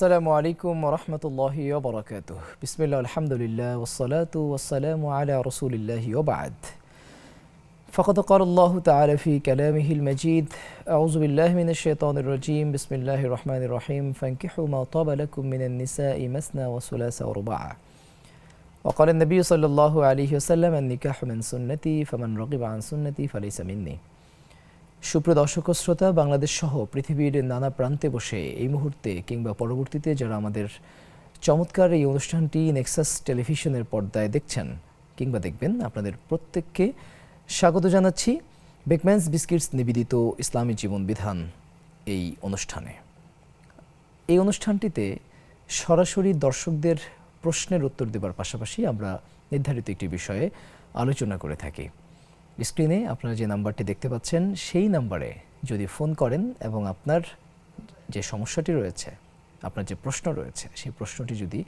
আসসালামু আলাইকুম ওয়া রাহমাতুল্লাহি ওয়া বারাকাতুহু। বিসমিল্লাহ, আলহামদুলিল্লাহ, ওয়াসসালাতু ওয়াসসালামু আলা রাসূলিল্লাহি ওয়া বা'দ। ফাকাদ ক্বালাল্লাহু তাআলা ফি কালামিহিল মাজিদ, আউযু বিল্লাহি মিনাশ শাইতানির রাজীম, বিসমিল্লাহির রহমানির রহিম, ফানকিহু মা তাবা লাকুম মিনান নিসাই মাসনা ওয়া সুলাসা ওয়া রুবা'। ওয়া ক্বালা an-নাবী সাল্লাল্লাহু আলাইহি ওয়াসাল্লাম, আন-নিকাহু মিন সুন্নতি ফামান রাগিবা আন সুন্নতি ফালাইসা মিন্নি। সুপ্রিয় দর্শক ও শ্রোতা, বাংলাদেশ সহ পৃথিবীর নানা প্রান্তে বসে এই মুহূর্তে কিংবা পরবর্তীতে যারা আমাদের চমৎকার এই অনুষ্ঠানটি নেক্সাস টেলিভিশনের পর্দায় দেখছেন কিংবা দেখবেন, আপনাদের প্রত্যেককে স্বাগত জানাচ্ছি বেকম্যানস বিস্কিটস নিবেদিত ইসলামী জীবন বিধান এই অনুষ্ঠানে। এই অনুষ্ঠানটিতে সরাসরি দর্শকদের প্রশ্নের উত্তর দেবার পাশাপাশি আমরা নির্ধারিত একটি বিষয়ে আলোচনা করে থাকি। স্ক্রিনে আপনারা যে নাম্বারটি দেখতে পাচ্ছেন, সেই নাম্বারে যদি ফোন করেন এবং আপনার যে সমস্যাটি রয়েছে, আপনার যে প্রশ্ন রয়েছে, সেই প্রশ্নটি যদি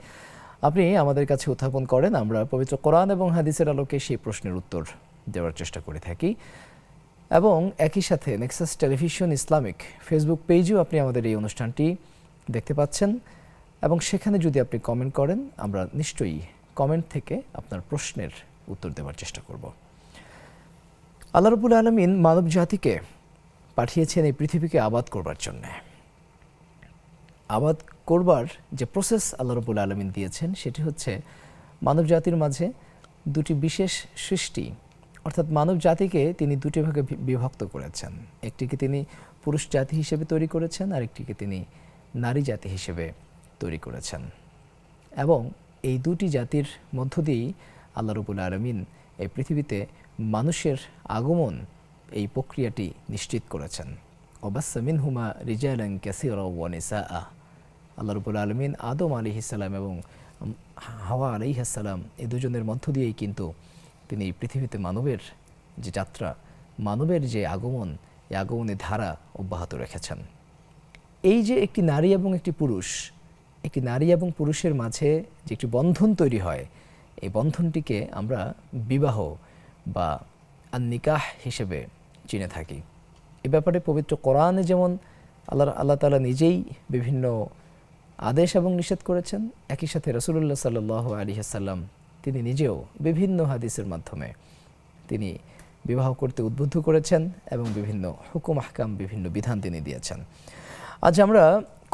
আপনি আমাদের কাছে উত্থাপন করেন, আমরা পবিত্র কোরআন এবং হাদিসের আলোকে সেই প্রশ্নের উত্তর দেওয়ার চেষ্টা করে থাকি। এবং একই সাথে নেক্সাস টেলিভিশন ইসলামিক ফেসবুক পেজেও আপনি আমাদের এই অনুষ্ঠানটি দেখতে পাচ্ছেন এবং সেখানে যদি আপনি কমেন্ট করেন, আমরা নিশ্চয়ই কমেন্ট থেকে আপনার প্রশ্নের উত্তর দেওয়ার চেষ্টা করব। আল্লাহ রাব্বুল আলামিন মানব জাতিকে পাঠিয়েছেন এই পৃথিবীকে আবাদ করবার জন্য। আবাদ করবার যে প্রসেস আল্লাহ রাব্বুল আলামিন দিয়েছেন, সেটি হচ্ছে মানব জাতির মাঝে দুটি বিশেষ সৃষ্টি, অর্থাৎ মানব জাতিকে তিনি দুটি ভাগে বিভক্ত করেছেন। একটিকে তিনি পুরুষ জাতি হিসেবে তৈরি করেছেন, আর একটিকে তিনি নারী জাতি হিসেবে তৈরি করেছেন। এবং এই দুটি জাতির মধ্য দিয়েই আল্লাহ রাব্বুল আলামিন এই পৃথিবীতে মানুষের আগমন, এই প্রক্রিয়াটি নিশ্চিত করেছেন। ওয়াবাসসা মিনহুমা রিজালান কাসীরা ওয়া নিসাআ। আল্লাহ রাব্বুল আলামিন আদম আলাইহিস সালাম এবং হাওয়া আলাইহিস সালাম এই দুজনের মধ্য দিয়েই কিন্তু তিনি পৃথিবীতে মানবের যে যাত্রা, মানবের যে আগমন, এই আগমনের ধারা অব্যাহত রেখেছেন। এই যে একটি নারী এবং একটি পুরুষ, একটি নারী এবং পুরুষের মাঝে যে একটি বন্ধন তৈরি হয়, এই বন্ধনটিকে আমরা বিবাহ বা আন-নিকাহ হিসেবে চিনে থাকি। এ ব্যাপারে পবিত্র কোরআনে যেমন আল্লাহ তাআলা নিজেই বিভিন্ন আদেশ এবং নিষেধ করেছেন, একই সাথে রাসূলুল্লাহ সাল্লাল্লাহু আলাইহি ওয়াসাল্লাম তিনি নিজেও বিভিন্ন হাদিসের মাধ্যমে তিনি বিবাহ করতে উদ্বুদ্ধ করেছেন এবং বিভিন্ন হুকুম আহকাম, বিভিন্ন বিধান তিনি দিয়েছেন। আজ আমরা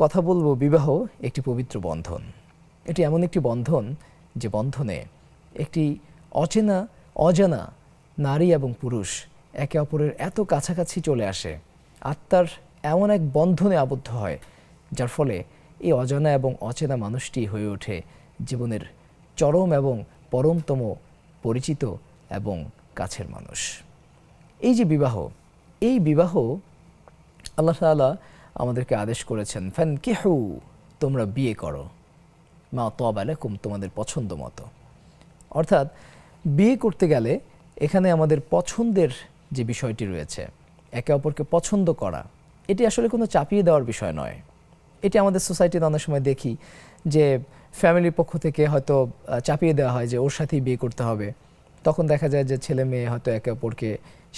কথা বলবো বিবাহ একটি পবিত্র বন্ধন। এটি এমন একটি বন্ধন যে বন্ধনে একটি অজানা নারী এবং পুরুষ একে অপরের এত কাছাকাছি চলে আসে, আত্মার এমন এক বন্ধনে আবদ্ধ হয়, যার ফলে এই অজানা এবং অচেনা মানুষটি হয়ে ওঠে জীবনের চরম এবং পরমতম পরিচিত এবং কাছের মানুষ। এই যে বিবাহ, এই বিবাহ আল্লাহ তাআলা আমাদেরকে আদেশ করেছেন, ফানকিহু, তোমরা বিয়ে করো, মা তাবা লাকুম, তোমাদের পছন্দ মতো। অর্থাৎ বিয়ে করতে গেলে এখানে আমাদের পছন্দের যে বিষয়টি রয়েছে, একে অপরকে পছন্দ করা, এটি আসলে কোনো চাপিয়ে দেওয়ার বিষয় নয়। এটি আমাদের সোসাইটিতে অনেক সময় দেখি যে ফ্যামিলির পক্ষ থেকে হয়তো চাপিয়ে দেওয়া হয় যে ওর সাথেই বিয়ে করতে হবে। তখন দেখা যায় যে ছেলে মেয়ে হয়তো একে অপরকে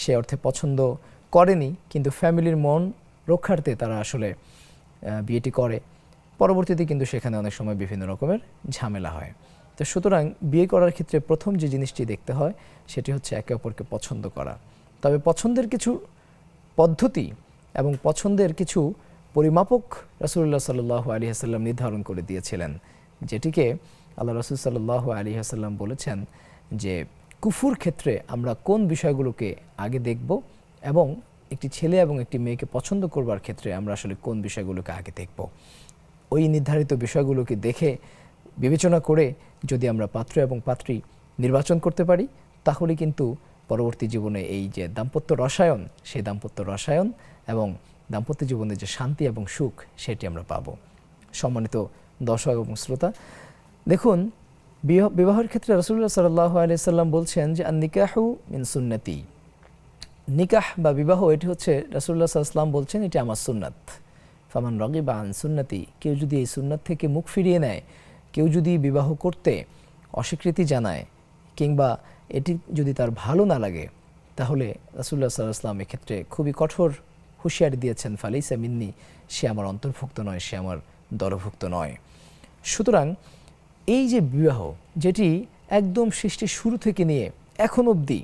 সে অর্থে পছন্দ করেনি, কিন্তু ফ্যামিলির মন রক্ষার্থে তারা আসলে বিয়েটি করে। পরবর্তীতে কিন্তু সেখানে অনেক সময় বিভিন্ন রকমের ঝামেলা হয়। তো সুতরাং বিয়ে করার ক্ষেত্রে প্রথম যে জিনিসটি দেখতে হয়, সেটি হচ্ছে একে অপরকে পছন্দ করা। তবে পছন্দের কিছু পদ্ধতি এবং পছন্দের কিছু পরিমাপক রাসূলুল্লাহ সাল্লাল্লাহু আলাইহি ওয়াসাল্লাম নির্ধারণ করে দিয়েছিলেন, যেটিকে আল্লাহ রাসূল সাল্লাল্লাহু আলাইহি ওয়াসাল্লাম বলেছেন যে কুফুর ক্ষেত্রে আমরা কোন বিষয়গুলোকে আগে দেখব এবং একটি ছেলে এবং একটি মেয়েকে পছন্দ করবার ক্ষেত্রে আমরা আসলে কোন বিষয়গুলোকে আগে দেখব। ওই নির্ধারিত বিষয়গুলোকে দেখে বিবেচনা করে যদি আমরা পাত্র এবং পাত্রী নির্বাচন করতে পারি, তাহলে কিন্তু পরবর্তী জীবনে এই যে দাম্পত্য রসায়ন, সেই দাম্পত্য রসায়ন এবং দাম্পত্য জীবনে যে শান্তি এবং সুখ, সেটি আমরা পাব। সম্মানিত দর্শক এবং শ্রোতা, দেখুন বিবাহের ক্ষেত্রে রাসূলুল্লাহ সাল্লাল্লাহু আলাইহি ওয়াসাল্লাম বলছেন যে আন-নিকাহু মিন সুন্নতি। নিকাহ বা বিবাহ, এটি হচ্ছে রাসূলুল্লাহ সাল্লাল্লাহু আলাইহি ওয়াসাল্লাম বলছেন এটি আমার সুন্নাত। ফামান রাগিবা আন সুন্নতি, কেউ যদি এই সুন্নাত থেকে মুখ ফিরিয়ে নেয়, কেউ যদি বিবাহ করতে অস্বীকৃতি জানায় কিংবা এটি যদি তার ভালো না লাগে, তাহলে রাসূলুল্লাহ সাল্লাল্লাহু আলাইহি ওয়াসাল্লাম এক্ষেত্রে খুবই কঠোর হুঁশিয়ারি দিয়েছেন, ফালাইসা মিন্নি, সে আমার অন্তর্ভুক্ত নয়, সে আমার দলভুক্ত নয়। সুতরাং এই যে বিবাহ, যেটি একদম সৃষ্টির শুরু থেকে নিয়ে এখন অবধি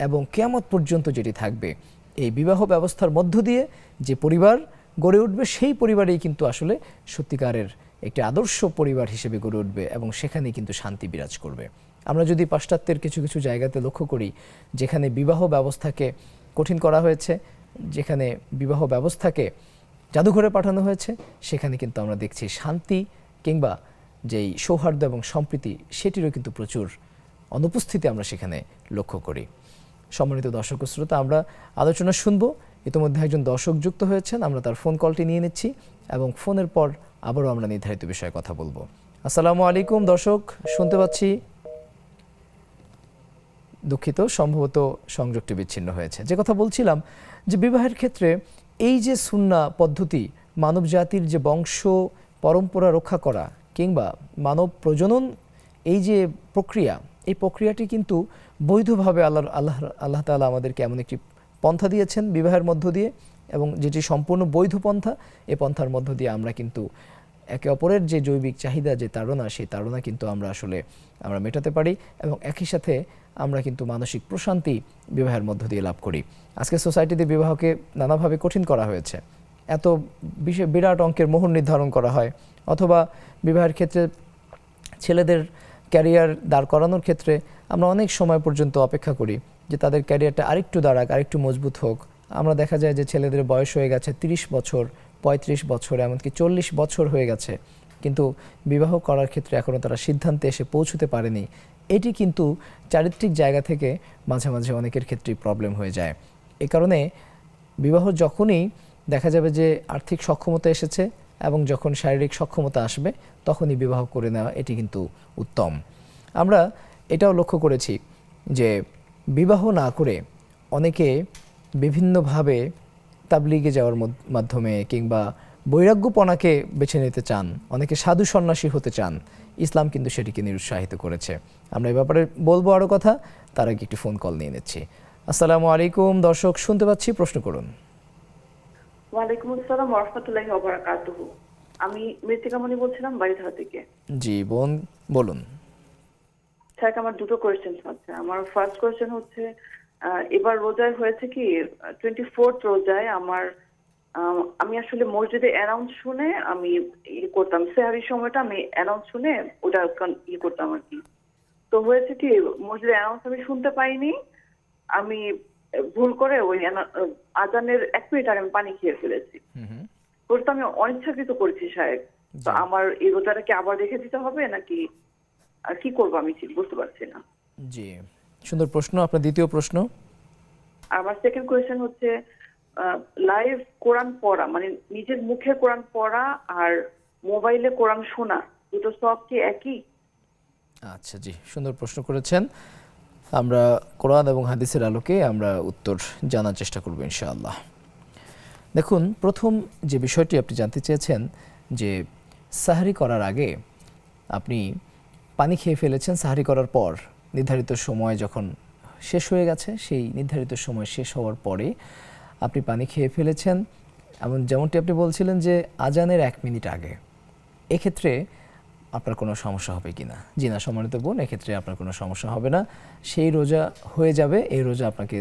এবং কিয়ামত পর্যন্ত যেটি থাকবে, এই বিবাহ ব্যবস্থার মধ্য দিয়ে যে পরিবার গড়ে উঠবে, সেই পরিবারেই কিন্তু আসলে সত্যিকারের একটি আদর্শ পরিবার হিসেবে গড়ে উঠবে এবং সেখানেই কিন্তু শান্তি বিরাজ করবে। আমরা যদি পাশ্চাত্যের কিছু কিছু জায়গাতে লক্ষ্য করি, যেখানে বিবাহ ব্যবস্থাকে কঠিন করা হয়েছে, যেখানে বিবাহ ব্যবস্থাকে জাদুঘরে পাঠানো হয়েছে, সেখানে কিন্তু আমরা দেখছি শান্তি কিংবা যেই সৌহার্দ্য এবং সম্প্রীতি, সেটিরও কিন্তু প্রচুর অনুপস্থিতি আমরা সেখানে লক্ষ্য করি। সম্মানিত দর্শক শ্রোতা, আমরা আলোচনা শুনব। ইতিমধ্যে একজন দর্শক যুক্ত হয়েছেন, আমরা তার ফোন কলটি নিয়ে নিচ্ছি এবং ফোনের পর আবারও আমরা নির্ধারিত বিষয়ে কথা বলবো। আসসালামু আলাইকুম দর্শক, শুনতে পাচ্ছি। দুঃখিত, সম্ভবত সংযোগটি বিচ্ছিন্ন হয়েছে। যে কথা বলছিলাম, যে বিবাহের ক্ষেত্রে এই যে সুন্নাহ পদ্ধতি, মানব জাতির যে বংশ পরম্পরা রক্ষা করা কিংবা মানব প্রজনন, এই যে প্রক্রিয়া, এই প্রক্রিয়াটি কিন্তু বৈধভাবে আল্লাহ তাআলা আমাদেরকে এমন একটি পন্থা দিয়েছেন বিবাহের মধ্য দিয়ে, এবং যেটি সম্পূর্ণ বৈধ পন্থা। এই পন্থার মধ্য দিয়ে আমরা কিন্তু একে অপরের যে জৈবিক চাহিদা, যে তাড়না, সেই তাড়না কিন্তু আমরা মেটাতে পারি এবং একই সাথে আমরা কিন্তু মানসিক প্রশান্তি বিবাহের মধ্য দিয়ে লাভ করি। আজকে সোসাইটিতে বিবাহকে নানাভাবে কঠিন করা হয়েছে। এত বিরাট অঙ্কের মোহর নির্ধারণ করা হয়, অথবা বিবাহের ক্ষেত্রে ছেলেদের ক্যারিয়ার দাঁড় করানোর ক্ষেত্রে আমরা অনেক সময় পর্যন্ত অপেক্ষা করি যে তাদের ক্যারিয়ারটা আরেকটু দাঁড়াক, আরেকটু মজবুত হোক। আমরা দেখা যায় যে ছেলেদের বয়স হয়ে গেছে 30 বছর, 35 বছর, এমনকি 40 বছর হয়ে গেছে, কিন্তু বিবাহ করার ক্ষেত্রে এখনও তারা সিদ্ধান্তে এসে পৌঁছতে পারেনি। এটি কিন্তু চারিত্রিক জায়গা থেকে মাঝে মাঝে অনেকের ক্ষেত্রেই প্রবলেম হয়ে যায়। এ কারণে বিবাহ যখনই দেখা যাবে যে আর্থিক সক্ষমতা এসেছে এবং যখন শারীরিক সক্ষমতা আসবে, তখনই বিবাহ করে নেওয়া এটি কিন্তু উত্তম। আমরা এটাও লক্ষ্য করেছি যে বিবাহ না করে অনেকে বিভিন্নভাবে তাবলিগে যাওয়ার মাধ্যমে কিংবা বৈরাগ্যপনাকে বেছে নিতে চান, অনেকে সাধু সন্ন্যাসী হতে চান। ইসলাম কিন্তু সেটিকে নিরুৎসাহিত করেছে। আমরা এই ব্যাপারে বলবো আরও কথা, তার আগে একটি ফোন কল নিয়ে নিচ্ছি। আসসালামু আলাইকুম দর্শক, শুনতে পাচ্ছি, প্রশ্ন করুন। ওয়ালাইকুম আসসালাম ওয়া রাহমাতুল্লাহি ওয়া বারাকাতুহু। আমি মৃত্তিকামণি বলছিলাম বাড়িধারা থেকে। জি বোন, বলুন। স্যার, আমার দুটো কোয়েশ্চেন আছে। আমার ফার্স্ট কোয়েশ্চেন হচ্ছে, এবার রোজায় হয়েছে কি 24th রোজায় আমি আসলে মসজিদে অ্যানাউন্স শুনে আমি করতাম, সেহরির সময়টা আমি অ্যানাউন্স শুনে ওটা করতাম আর কি। তো হয়েছে কি, মসজিদে অ্যানাউন্স আমি শুনতে পাইনি, আমি ভুল করে ওই আজানের 1 মিনিট আগে আমি পানি খেয়ে ফেলেছি। ওটা আমি অনিচ্ছাকৃত করেছি সাহেব। তো আমার এই রোজাটা কি আবার রেখে দিতে হবে নাকি কি করবো আমি ঠিক বুঝতে পারছি না। জি, সুন্দর প্রশ্ন। আপনার দ্বিতীয় প্রশ্ন? আমার সেকেন্ড কোয়েশ্চেন হচ্ছে, লাইভ কোরআন পড়া, মানে নিজের মুখে কোরআন পড়া আর মোবাইলে কোরআন শোনা, দুটো সব কি একই? আচ্ছা, জি, সুন্দর প্রশ্ন করেছেন। আমরা কোরআন এবং হাদিসের আলোকে আমরা উত্তর জানার চেষ্টা করব ইনশাআল্লাহ। দেখুন, প্রথম যে বিষয়টি আপনি জানতে চেয়েছেন যে সাহরি করার আগে আপনি পানি খেয়ে ফেলেছেন, সাহরি করার পর নির্ধারিত সময় যখন শেষ হয়ে গেছে, সেই নির্ধারিত সময় শেষ হওয়ার পরে আপনি পানি খেয়ে ফেলেছেন, এমন যেমনটি আপনি বলছিলেন যে আজানের 1 মিনিট আগে, এক্ষেত্রে আপনার কোনো সমস্যা হবে কি না? জি না সম্মানিত বোন, এক্ষেত্রে আপনার কোনো সমস্যা হবে না। সেই রোজা হয়ে যাবে, এই রোজা আপনাকে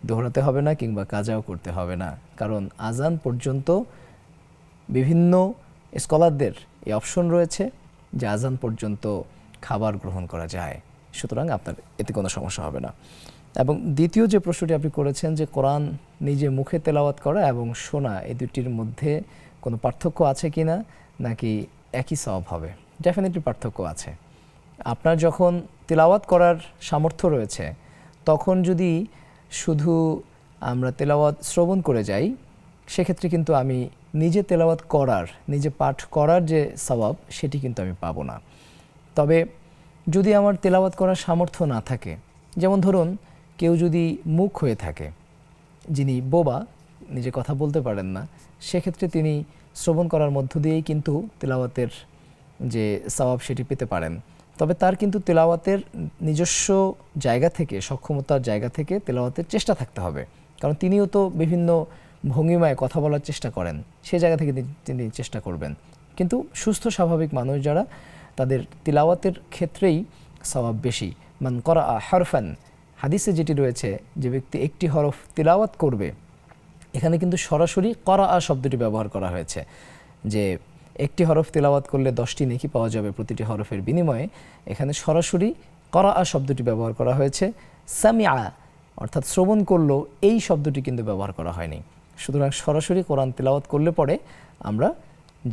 দোহরাতে হবে না কিংবা কাজাও করতে হবে না, কারণ আজান পর্যন্ত বিভিন্ন স্কলারদের এই অপশন রয়েছে যে আজান পর্যন্ত খাবার গ্রহণ করা যায়। সুতরাং আপনার এতে কোনো সমস্যা হবে না। এবং দ্বিতীয় যে প্রশ্নটি আপনি করেছেন যে কোরআন নিজে মুখে তেলাওয়াত করা এবং শোনা, এই দুটির মধ্যে কোনো পার্থক্য আছে কি না, নাকি একই সওয়াব হবে? ডেফিনেটলি পার্থক্য আছে। আপনার যখন তেলাওয়াত করার সামর্থ্য রয়েছে, তখন যদি শুধু আমরা তেলাওয়াত শ্রবণ করে যাই, সেক্ষেত্রে কিন্তু আমি নিজে তেলাওয়াত করার, নিজে পাঠ করার যে সওয়াব, সেটি কিন্তু আমি পাবো না। তবে যদি আমার তেলাওয়াত করার সামর্থ্য না থাকে, যেমন ধরুন কেউ যদি মুখ হয়ে থাকে, যিনি বোবা, নিজে কথা বলতে পারেন না, সেক্ষেত্রে তিনি শ্রবণ করার মধ্য দিয়েই কিন্তু তেলাওয়াতের যে সওয়াব সেটি পেতে পারেন। তবে তার কিন্তু তেলাওয়াতের নিজস্ব জায়গা থেকে, সক্ষমতার জায়গা থেকে তেলাওয়াতের চেষ্টা থাকতে হবে, কারণ তিনিও তো বিভিন্ন ভঙ্গিমায় কথা বলার চেষ্টা করেন, সে জায়গা থেকে তিনি চেষ্টা করবেন। কিন্তু সুস্থ স্বাভাবিক মানুষ যারা, তাদের তিলাওয়াতের ক্ষেত্রেই সওয়াব বেশি। মান করা হারফান, হাদিসে যেটি রয়েছে, যে ব্যক্তি একটি হরফ তিলাওয়াত করবে, এখানে কিন্তু সরাসরি করা শব্দটি ব্যবহার করা হয়েছে, যে একটি হরফ তিলাওয়াত করলে 10টি নেকি পাওয়া যাবে প্রতিটি হরফের বিনিময়ে। এখানে সরাসরি করা শব্দটি ব্যবহার করা হয়েছে। সামিআ অর্থাৎ শ্রবণ করলো, এই শব্দটি কিন্তু ব্যবহার করা হয়নি। সুতরাং সরাসরি কোরআন তিলাওয়াত করলে পরে আমরা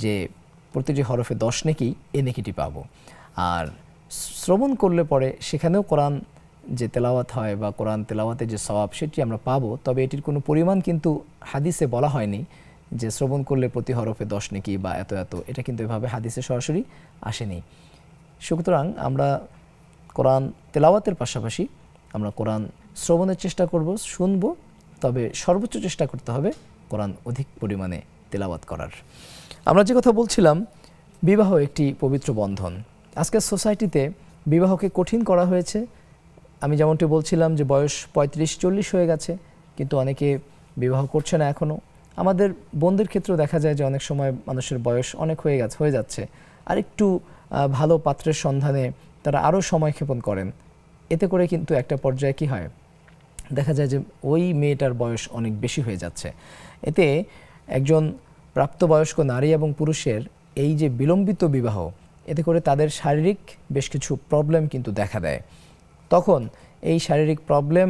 যে প্রতিটি হরফে 10 নেকি, এই নেকিটি পাবো। আর শ্রবণ করলে পরে সেখানেও কোরআন যে তেলাওয়াত হয় বা কোরআন তেলাওয়াতের যে সওয়াব, সেটি আমরা পাবো। তবে এটির কোনো পরিমাণ কিন্তু হাদিসে বলা হয়নি যে শ্রবণ করলে প্রতি হরফে 10 নেকি বা এত এত, এটা কিন্তু এভাবে হাদিসে সরাসরি আসেনি। সুতরাং আমরা কোরআন তেলাওয়াতের পাশাপাশি আমরা কোরআন শ্রবণের চেষ্টা করব, শুনব, তবে সর্বোচ্চ চেষ্টা করতে হবে কোরআন অধিক পরিমাণে তেলাওয়াত করার। আমরা যে কথা বলছিলাম, বিবাহ একটি পবিত্র বন্ধন। আজকের সোসাইটিতে বিবাহকে কঠিন করা হয়েছে। আমি যেমনটি বলছিলাম যে বয়স 35-40 হয়ে গেছে, কিন্তু অনেকে বিবাহ করছে না এখনও। আমাদের বোনদের ক্ষেত্রেও দেখা যায় যে অনেক সময় মানুষের বয়স অনেক হয়ে যাচ্ছে, আর একটু ভালো পাত্রের সন্ধানে তারা আরও সময় ক্ষেপণ করেন। এতে করে কিন্তু একটা পর্যায়ে কী হয়, দেখা যায় যে ওই মেয়েটার বয়স অনেক বেশি হয়ে যাচ্ছে। এতে একজন প্রাপ্তবয়স্ক নারী এবং পুরুষের এই যে বিলম্বিত বিবাহ, এতে করে তাদের শারীরিক বেশ কিছু প্রবলেম কিন্তু দেখা দেয়। তখন এই শারীরিক প্রবলেম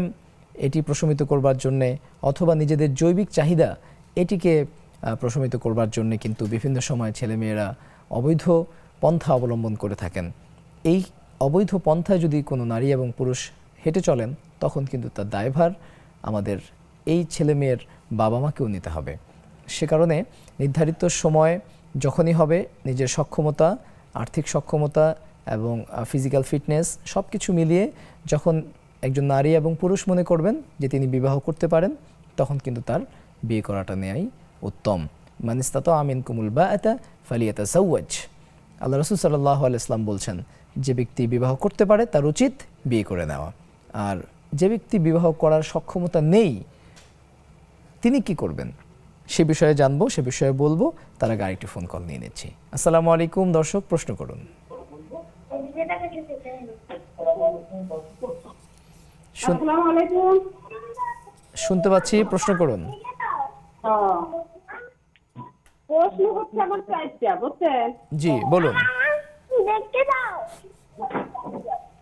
এটি প্রশমিত করবার জন্যে, অথবা নিজেদের জৈবিক চাহিদা এটিকে প্রশমিত করবার জন্যে কিন্তু বিভিন্ন সময় ছেলেমেয়েরা অবৈধ পন্থা অবলম্বন করে থাকেন। এই অবৈধ পন্থায় যদি কোনো নারী এবং পুরুষ হেঁটে চলেন, তখন কিন্তু তার দায়ভার আমাদের এই ছেলেমেয়ের বাবা মাকেও নিতে হবে। সে কারণে নির্ধারিত সময় যখনই হবে, নিজের সক্ষমতা, আর্থিক সক্ষমতা এবং ফিজিক্যাল ফিটনেস সব কিছু মিলিয়ে যখন একজন নারী এবং পুরুষ মনে করবেন যে তিনি বিবাহ করতে পারেন, তখন কিন্তু তার বিয়ে করাটা নেয়াই উত্তম। মান ইসতাতা মিনকুমুল বাআতা ফালিয়াতাযাওয়াজ। আল্লাহ রাসূল সাল্লাল্লাহু আলাইহি ওয়াসাল্লাম বলছেন, যে ব্যক্তি বিবাহ করতে পারে তার উচিত বিয়ে করে নেওয়া। আর যে ব্যক্তি বিবাহ করার সক্ষমতা নেই, তিনি কি করবেন সে বিষয়ে জানবো, সে বিষয়ে বলবো। তার আগে আরেকটি ফোন কল নিয়ে নিচ্ছি। আসসালামু আলাইকুম দর্শক, প্রশ্ন করুন। শুনতে পাচ্ছি, প্রশ্ন করুন। প্রশ্ন হচ্ছে আমার চাইটা, বুঝছেন? জি বলুন।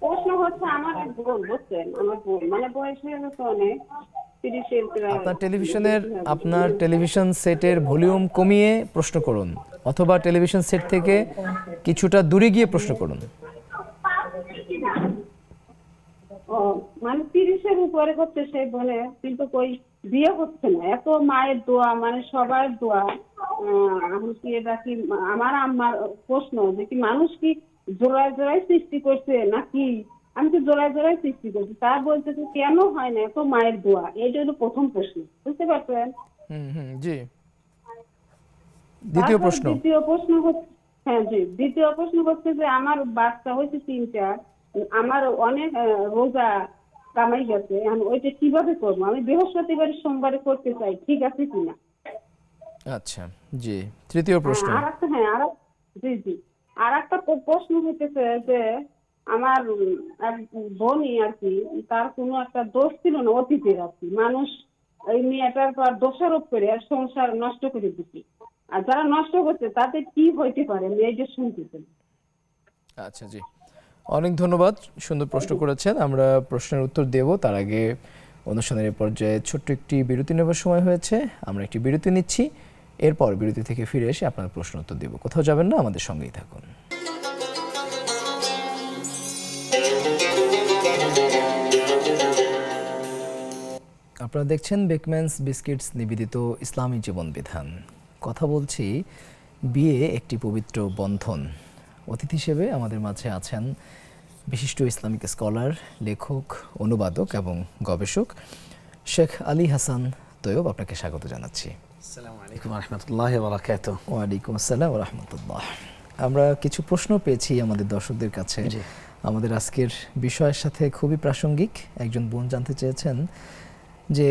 প্রশ্ন হচ্ছে আমার এক বোন, বুঝছেন? আমার বোন মানে বয়স হয়ে গেছে অনেক, 30-এর প্রায়। আপনার টেলিভিশন সেটের ভলিউম কমিয়ে প্রশ্ন করুন, অথবা টেলিভিশন সেট থেকে কিছুটা দূরে গিয়ে প্রশ্ন করুন। ও মানে 30-এর উপরে করতে সেই বোনে, কিন্তু কই বিয়ে হচ্ছে না। এত মায়ের দোয়া, মানে সবার দোয়া। আমি কি এটা কি আমার আম্মার প্রশ্ন, যে কি মানুষ কি জোড়ায় জোড়ায় সৃষ্টি করছে নাকি আমি কি জোড়ায় জোড়ায় সৃষ্টি করছি? তা বলতে যে কেন হয় না এত মায়ের দোয়া, এইটা হলো প্রথম প্রশ্ন, বুঝতে পারছেন? জি। দ্বিতীয় প্রশ্ন হচ্ছে, হ্যাঁ জি, দ্বিতীয় প্রশ্ন হচ্ছে যে আমার বাচ্চা হয়েছে 3টা, আমার অনেক রোজা কামাই গেছে, আমি ওইটা কিভাবে করবো? আমি বৃহস্পতিবার সোমবারে করতে চাই, ঠিক আছে কিনা? আচ্ছা জি। তৃতীয় প্রশ্ন। জি জি। আর একটা প্রশ্ন হইতেছে যে আমার এক বোনই আর কি, তার কোনো একটা দোষ ছিল না অতীতের আর কি, মানুষ এই মেয়েটার পর দোষারোপ করে আর সংসার নষ্ট করে দিচ্ছে। আর যারা নষ্ট করছে তাতে কি হইতে পারে, মেয়েদের শুনতেছেন। আচ্ছা জি, অনেক ধন্যবাদ, সুন্দর প্রশ্ন করেছেন। আমরা প্রশ্নের উত্তর দেব, তার আগে অনুষ্ঠানের পর্যায়ে ছোট্ট একটি বিরতি নেবার সময় হয়েছে। আমরা একটি বিরতি নিচ্ছি, এরপর বিরতি থেকে ফিরে এসে আপনার প্রশ্ন উত্তর দেব। কোথাও যাবেন না, আমাদের সঙ্গেই থাকুন। আপনারা দেখছেন বেকম্যানস বিস্কিটস নিবেদিত ইসলামী জীবন বিধান। কথা বলছি বিয়ে একটি পবিত্র বন্ধন। অতিথি হিসেবে আমাদের মাঝে আছেন বিশিষ্ট ইসলামিক স্কলার, লেখক, অনুবাদক এবং গবেষক শেখ আলী হাসান তৈয়ব। আপনাকে স্বাগত জানাচ্ছি। আসসালামু আলাইকুম ওয়া রাহমাতুল্লাহি ওয়া বারাকাতুহু। ওয়া আলাইকুম আসসালাম ওয়া রাহমাতুল্লাহ। আমরা কিছু প্রশ্ন পেয়েছি আমাদের দর্শকদের কাছে। আমাদের আজকের বিষয়ের সাথে খুবই প্রাসঙ্গিক। একজন বোন জানতে চেয়েছেন যে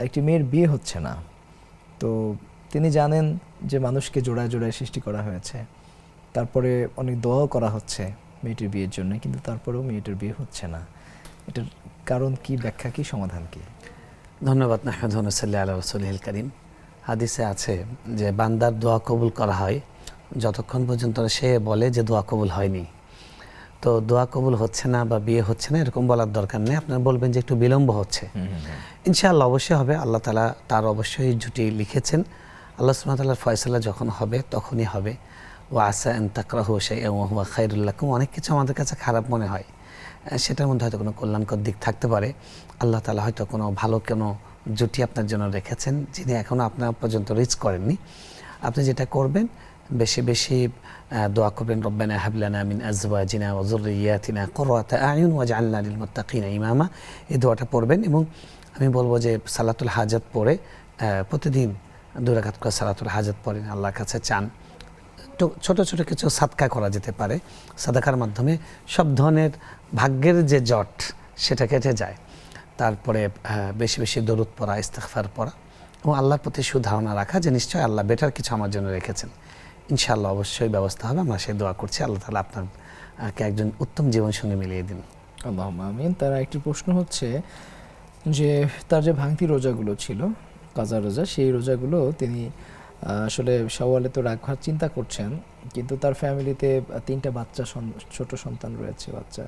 একটি মেয়ের বিয়ে হচ্ছে না, তো তিনি জানেন যে মানুষকে জোড়ায় জোড়ায় সৃষ্টি করা হয়েছে, তারপরে অনেক দোয়াও করা হচ্ছে মেয়েটির বিয়ের জন্য, কিন্তু তারপরেও মেয়েটির বিয়ে হচ্ছে না। এটার কারণ কি, ব্যাখ্যা কি, সমাধান কি? ধন্যবাদ। নাহমাদুহু ওয়া নুসাল্লি আলা রাসূলিহিল কারীম। হাদিসে আছে যে বান্দার দোয়া কবুল করা হয় যতক্ষণ পর্যন্ত সে বলে যে দোয়া কবুল হয়নি। তো দোয়া কবুল হচ্ছে না বা বিয়ে হচ্ছে না এরকম বলার দরকার নেই, আপনারা বলবেন যে একটু বিলম্ব হচ্ছে। ইনশাআল্লাহ অবশ্যই হবে, আল্লাহ তাআলা তার অবশ্যই জুটি লিখেছেন। আল্লাহ সুবহানাহু ওয়া তাআলার ফয়সালা যখন হবে তখনই হবে। ওয়া আসা আন তাকরাহু শাইআন ওয়া হুয়া খায়রুল লাকুম। অনেক কিছু আমাদের কাছে খারাপ মনে হয়, সেটার মধ্যে হয়তো কোনো কল্যাণকর দিক থাকতে পারে। আল্লাহ তাআলা হয়তো কোনো ভালো কোনো জুটি আপনার জন্য রেখেছেন যিনি এখনও আপনার পর্যন্ত রিচ করেননি। আপনি যেটা করবেন, বেশি বেশি দোয়া করবেন, রব্বানা হাব লানা মিন আজওয়াজিনা ওয়া যুররিয়াতিনা কুররাতা আয়ুন ওয়াজআলনা লিল মুত্তাকিনা ইমামা। এই দোয়াটা পড়বেন এবং আমি বলবো যে সালাতুল হাজাত পড়ে প্রতিদিন 2 রাকাত করে সালাতুল হাজাত পড়েন, আল্লাহর কাছে চান। ছোট ছোট কিছু সাদকা করা যেতে পারে, সাদাকার মাধ্যমে সব ধরনের ভাগ্যের যে জট সেটা কেটে যায়। তারপরে বেশি বেশি দরুদ পড়া, ইস্তিগফার পড়া এবং আল্লাহর প্রতি সুধারণা রাখা যে নিশ্চয় আল্লাহ বেটার কিছু আমার জন্য রেখেছেন। ইনশাআল্লাহ অবশ্যই ব্যবস্থা হবে, আমরা সেই দোয়া করছি। আল্লাহ তাআলা আপনাকে একজন উত্তম জীবনসঙ্গী মিলিয়ে দিন। আল্লাহুম্মা আমিন। তার একটি প্রশ্ন হচ্ছে যে তার যে ভাঙতি রোজাগুলো ছিল, কাজা রোজা, সেই রোজাগুলো তিনি আসলে শাওয়ালে তো রাখার চিন্তা করছেন, কিন্তু তার ফ্যামিলিতে 3টা বাচ্চা, ছোট সন্তান রয়েছে, বাচ্চা,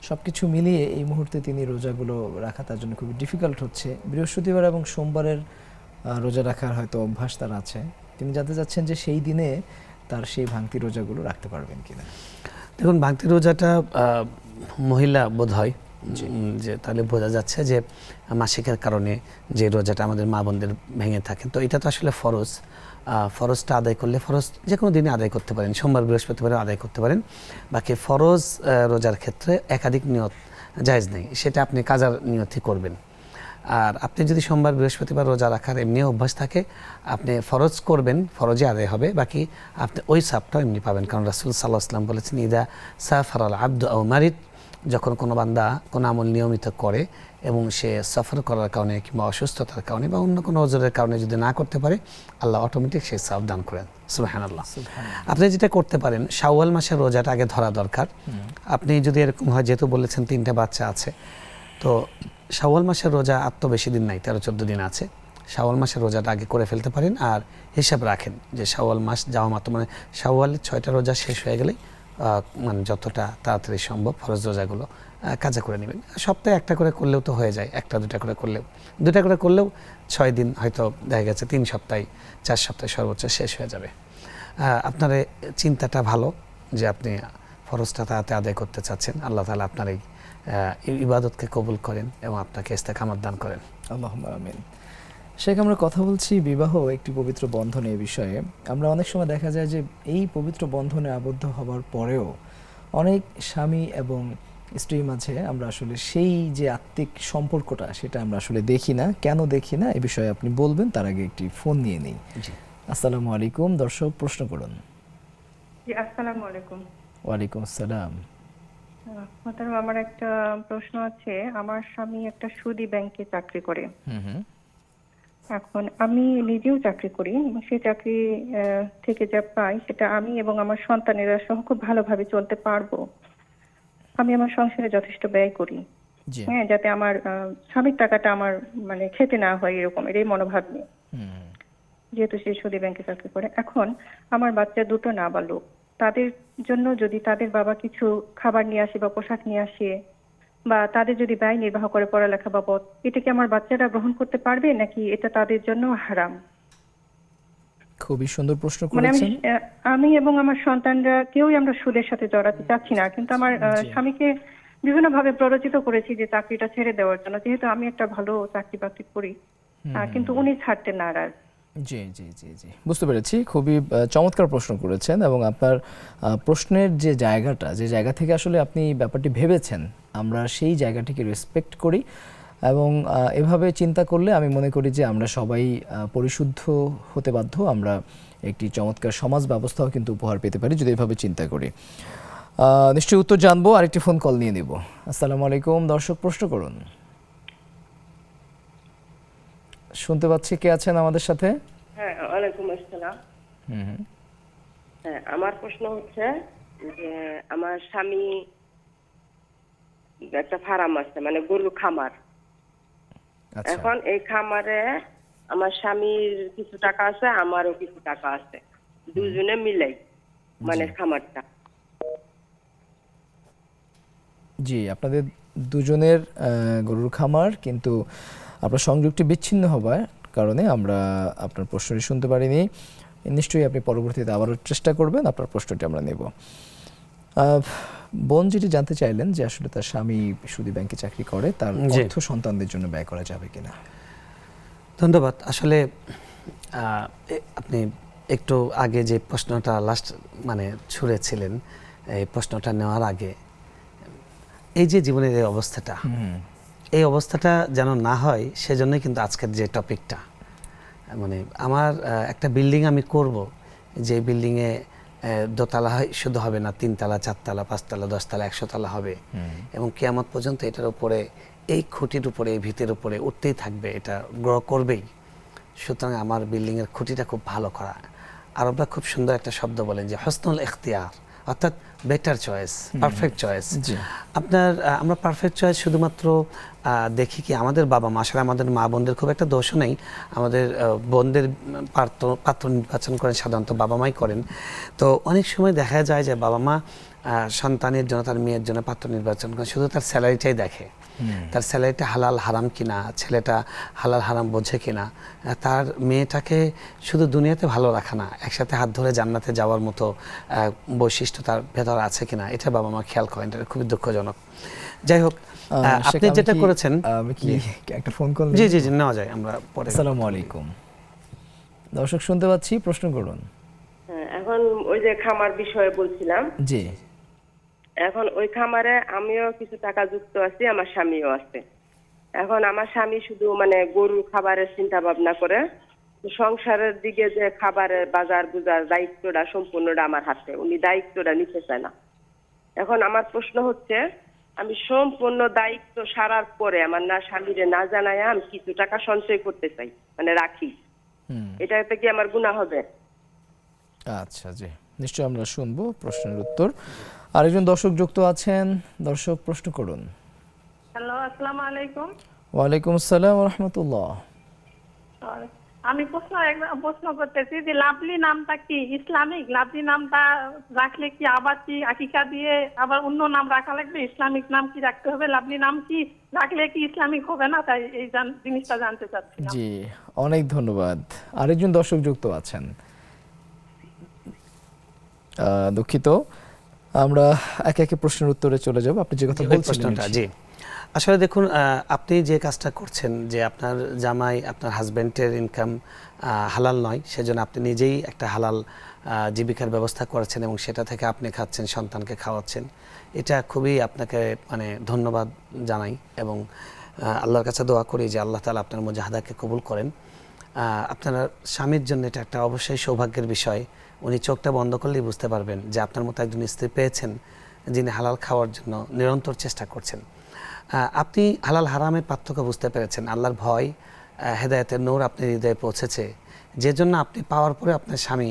সব কিছু মিলিয়ে এই মুহূর্তে তিনি রোজাগুলো রাখা তার জন্য খুবই ডিফিকাল্ট হচ্ছে। বৃহস্পতিবার এবং সোমবারের রোজা রাখার হয়তো অভ্যাস তার আছে, তিনি জানতে চাচ্ছেন যে সেই দিনে তার সেই ভাঙতি রোজাগুলো রাখতে পারবেন কিনা। দেখুন, ভাঙতি রোজাটা মহিলা বোধ হয়, যে তাহলে বোঝা যাচ্ছে যে মাসিকের কারণে যে রোজাটা আমাদের মা বোনদের ভেঙে থাকেন। তো এটা তো আসলে ফরজ, ফরজটা আদায় করলে, ফরজ যে কোনো দিনে আদায় করতে পারেন, সোমবার বৃহস্পতিবারে আদায় করতে পারেন। বাকি ফরজ রোজার ক্ষেত্রে একাধিক নিয়ত জায়েজ নেই, সেটা আপনি কাজার নিয়তই করবেন। আর আপনি যদি সোমবার বৃহস্পতিবার রোজা রাখার এমনি অভ্যাস থাকে, আপনি ফরজ করবেন, ফরজে আদায় হবে, বাকি আপনি ওই সাপটাও এমনি পাবেন। কারণ রাসূল সাল্লাল্লাহু আলাইহি ওয়াসাল্লাম বলেছেন, ইদা সাফারাল আবদু আও মারিদ, যখন কোনো বান্দা কোনো আমল নিয়মিত করে এবং সে সফর করার কারণে কিংবা অসুস্থতার কারণে বা অন্য কোনো ওজরের কারণে যদি না করতে পারে, আল্লাহ অটোমেটিক সেই সওয়াব দান করেন। সুবহানাল্লাহ। আপনি যেটা করতে পারেন, শাওয়াল মাসের রোজাটা আগে ধরা দরকার। আপনি যদি এরকম হয়, যেহেতু বলেছেন 3টে বাচ্চা আছে, তো শাওয়াল মাসের রোজা আর তো বেশি দিন নাই, 13-14 দিন আছে। শাওয়াল মাসের রোজাটা আগে করে ফেলতে পারেন আর হিসাব রাখেন যে শাওয়াল মাস যাওয়া মাত্র, মানে শাওয়ালের 6টা রোজা শেষ হয়ে গেলেই মানে যতটা তাড়াতাড়ি সম্ভব ফরজ রোজাগুলো কাজা করে নেবেন। সপ্তাহে একটা করে করলেও তো হয়ে যায়, 1-2টা করে করলেও, 2টা করে করলেও 6 দিন, হয়তো দেখা গেছে 3 সপ্তাহে, 4 সপ্তাহে সর্বোচ্চ শেষ হয়ে যাবে। আপনার চিন্তাটা ভালো যে আপনি ফরজটা তাড়াতাড়ি আদায় করতে চাচ্ছেন। আল্লাহ তাআলা আপনার এই ইবাদতকে কবুল করেন এবং আপনাকে ইস্তেকামত দান করেন। আল্লাহুম্মা আমিন। শেখ, আমরা কথা বলছি বিবাহ একটি পবিত্র বন্ধন, এই বিষয়ে আমরা অনেক সময় দেখা যায় যে এই পবিত্র বন্ধনে আবদ্ধ হবার পরেও অনেক স্বামী এবং স্ত্রীর মাঝে আমরা আসলে সেই যে আত্মিক সম্পর্কটা, সেটা আমরা আসলে দেখি না। কেন দেখি না, এ বিষয়ে আপনি বলবেন, তার আগে একটি ফোন নিয়ে নিই। আসসালামু আলাইকুম, দর্শক প্রশ্ন করুন। জি, আসসালামু আলাইকুম। ওয়ালাইকুম আসসালাম। আমার একটা প্রশ্ন আছে। আমার স্বামী একটা সুদি ব্যাংকে চাকরি করে। এখন আমি নিজেও চাকরি করি এবং সেই চাকরি থেকে যা পাই সেটা আমি এবং আমার সন্তানেরা সহ খুব ভালোভাবে চলতে পারবো। আমি আমার সংসারে যথেষ্ট ব্যয় করি, হ্যাঁ, যাতে আমার স্বামীর টাকাটা আমার মানে খেতে না হয়, এরকম এই মনোভাব নিয়ে, যেহেতু সে সুদি ব্যাংকে চাকরি করে। এখন আমার বাচ্চা 2টো নাবালক, তাদের জন্য যদি তাদের বাবা কিছু খাবার নিয়ে আসে বা পোশাক নিয়ে আসে বা তাদের যদি ব্যয় নির্বাহ করে পড়ালেখা বাবদ, এটা কি আমার বাচ্চারা গ্রহণ করতে পারবে নাকি এটা তাদের জন্য হারাম? খুবই সুন্দর প্রশ্ন মানে করেছেন। আমি এবং আমার সন্তানরা কেউই আমরা সুদের সাথে জড়াতে চাচ্ছি না, কিন্তু আমার স্বামীকে বিভিন্নভাবে প্ররোচিত করেছি যে চাকরিটা ছেড়ে দেওয়ার জন্য, যেহেতু আমি একটা ভালো চাকরি বাকরি করি, কিন্তু উনি ছাড়তে নারাজ। জি জি জি জি, বুঝতে পেরেছি। খুবই চমৎকার প্রশ্ন করেছেন এবং আপনার প্রশ্নের যে জায়গাটা, যে জায়গা থেকে আসলে আপনি ব্যাপারটি ভেবেছেন, আমরা সেই জায়গাটিকে রেসপেক্ট করি এবং এভাবে চিন্তা করলে আমি মনে করি যে আমরা সবাই পরিশুদ্ধ হতে বাধ্য। আমরা একটি চমৎকার সমাজ ব্যবস্থাও কিন্তু উপহার পেতে পারি যদি এভাবে চিন্তা করি। নিশ্চয়ই উত্তর জানবো, আরেকটি ফোন কল নিয়ে নেব। আসসালামু আলাইকুম, দর্শক প্রশ্ন করুন। শুনতে পাচ্ছি, কে আছেন আমাদের সাথে? হ্যাঁ, ওয়ালাইকুম আসসালাম। হ্যাঁ, আমার প্রশ্ন হচ্ছে যে আমার স্বামী একটা ফার্ম আছে, মানে গরুর খামার। আচ্ছা এখন এই খামারে আমার স্বামীর কিছু টাকা আছে, আমারও কিছু টাকা আছে, দুজনে মিলাই মানে খামারটা। জি, আপনাদের দুজনের গরুর খামার, কিন্তু আপনার সংযোগটি বিচ্ছিন্ন হওয়ার কারণে আমরা আপনার প্রশ্নটি শুনতে পারিনি। নিশ্চয়ই আপনি পরবর্তীতে আবারও চেষ্টা করবেন, আপনার প্রশ্নটি আমরা নেব। বোন যেটি জানতে চাইলেন যে আসলে তার স্বামী সুদী ব্যাংকে চাকরি করে, তার জি। অর্থ সন্তানদের জন্য ব্যয় করা যাবে কিনা। ধন্যবাদ। আসলে আপনি একটু আগে যে প্রশ্নটা লাস্ট মানে ছুঁড়েছিলেন, এই প্রশ্নটা নেওয়ার আগে, এই যে জীবনের এই অবস্থাটা, এই অবস্থাটা যেন না হয় সেজন্যই কিন্তু আজকের যে টপিকটা, মানে আমার একটা বিল্ডিং আমি করব, যে বিল্ডিংয়ে দোতলা শুধু হবে না, 3 তলা 4 তলা 5 তলা 10 তলা 100 তলা হবে, এবং কিয়ামত পর্যন্ত এটার উপরে, এই খুঁটির উপরে, এই ভিতের উপরে উঠতেই থাকবে, এটা গ্রো করবেই। সুতরাং আমার বিল্ডিংয়ের খুঁটিটা খুব ভালো করা। আরবরা খুব সুন্দর একটা শব্দ বলেন যে হসনুল ইখতিয়ার, অর্থাৎ বেটার চয়েস, পারফেক্ট চয়েস। আপনার আমরা পারফেক্ট চয়েস শুধুমাত্র দেখি কি আমাদের বাবা মা, আসলে আমাদের মা বোনদের খুব একটা দোষও নেই, আমাদের বোনদের পাত্র নির্বাচন করেন সাধারণত বাবা মাই করেন। তো অনেক সময় দেখা যায় যে বাবা মা সন্তানের জন্য, তার মেয়ের জন্য পাত্র নির্বাচন করেন, শুধু তার স্যালারিটাই দেখে, তার স্যালারিটা হালাল হারাম কিনা, ছেলেটা হালাল হারাম বোঝে কিনা, তার মেয়েটাকে শুধু দুনিয়াতে ভালো রাখা না, একসাথে হাত ধরে জান্নাতে যাওয়ার মতো বৈশিষ্ট্য তার ভেতর আছে কিনা, এটা বাবা মা খেয়াল করেন। এটা খুবই দুঃখজনক। যাই হোক, আপনি যেটা করেছেন, আমি কি একটা ফোন কল? জি জি জি, নেওয়া যায়, আমরা পরে। আসসালামু আলাইকুম, দর্শক শুনতে পাচ্ছি, প্রশ্ন করুন। হ্যাঁ, এখন ওই যে খামার বিষয়ে বলছিলাম, জি, এখন ওই খামারে আমিও কিছু টাকা যুক্ত আছি, আমার স্বামীও আছে। এখন আমার স্বামী শুধু মানে গরুর খাবারের চিন্তা ভাবনা করে, সংসারের দিকে যে খাবারের বাজার বুজার দায়িত্বটা সম্পূর্ণটা আমার হাতে, উনি দায়িত্বটা নিতে চায় না। এখন আমার প্রশ্ন হচ্ছে, আমি সম্পূর্ণ দায়িত্ব সারার পরে আমার না স্বামীরে না জানায় আমি কিছু টাকা সঞ্চয় করতে চাই, মানে রাখি, এটাতে কি আমার গুনাহ হবে? আচ্ছা, জি, নিশ্চয়ই আমরা শুনবো প্রশ্নের উত্তর। আরেকজন দর্শক যুক্ত আছেন, দর্শক প্রশ্ন করুন। হ্যালো, আসসালামু আলাইকুম। ওয়ালাইকুম আসসালাম রাহমাতুল্লাহ। আমি প্রশ্ন করতেছি যে লাভলি নামটা কি ইসলামিক? লাভলি নামটা রাখলে কি আবার কি আকিকা দিয়ে আবার অন্য নাম রাখা লাগবে? ইসলামিক নাম কি রাখতে হবে? লাভলি নাম কি রাখলে কি ইসলামিক হবে না? তাই এই জিনিসটা জানতে চাচ্ছি। জি, অনেক ধন্যবাদ। আরেকজন দর্শক যুক্ত আছেন, দুঃখিত, আমরা একে একে প্রশ্নের উত্তরে চলে যাব। আপনি যে কথা বলছিলেন, জি, আসলে দেখুন, আপনি যে কাজটা করছেন যে আপনার জামাই, আপনার হাজব্যান্ডের ইনকাম হালাল নয়, সেজন্য আপনি নিজেই একটা হালাল জীবিকার ব্যবস্থা করেছেন এবং সেটা থেকে আপনি খাচ্ছেন, সন্তানকে খাওয়াচ্ছেন, এটা খুবই আপনাকে মানে ধন্যবাদ জানাই, এবং আল্লাহর কাছে দোয়া করি যে আল্লাহ তাআলা আপনার মুজাহাদাকে কবুল করেন। আপনার স্বামীর জন্য এটা একটা অবশ্যই সৌভাগ্যের বিষয়। উনি চোখটা বন্ধ করলেই বুঝতে পারবেন যে আপনার মতো একজন স্ত্রী পেয়েছেন যিনি হালাল খাওয়ার জন্য নিরন্তর চেষ্টা করছেন। আপনি হালাল হারামের পার্থক্য বুঝতে পেরেছেন, আল্লাহর ভয়, হেদায়েতের নূর আপনার হৃদয়ে পৌঁছেছে, যে জন্য আপনি পাওয়ার পরে আপনার স্বামী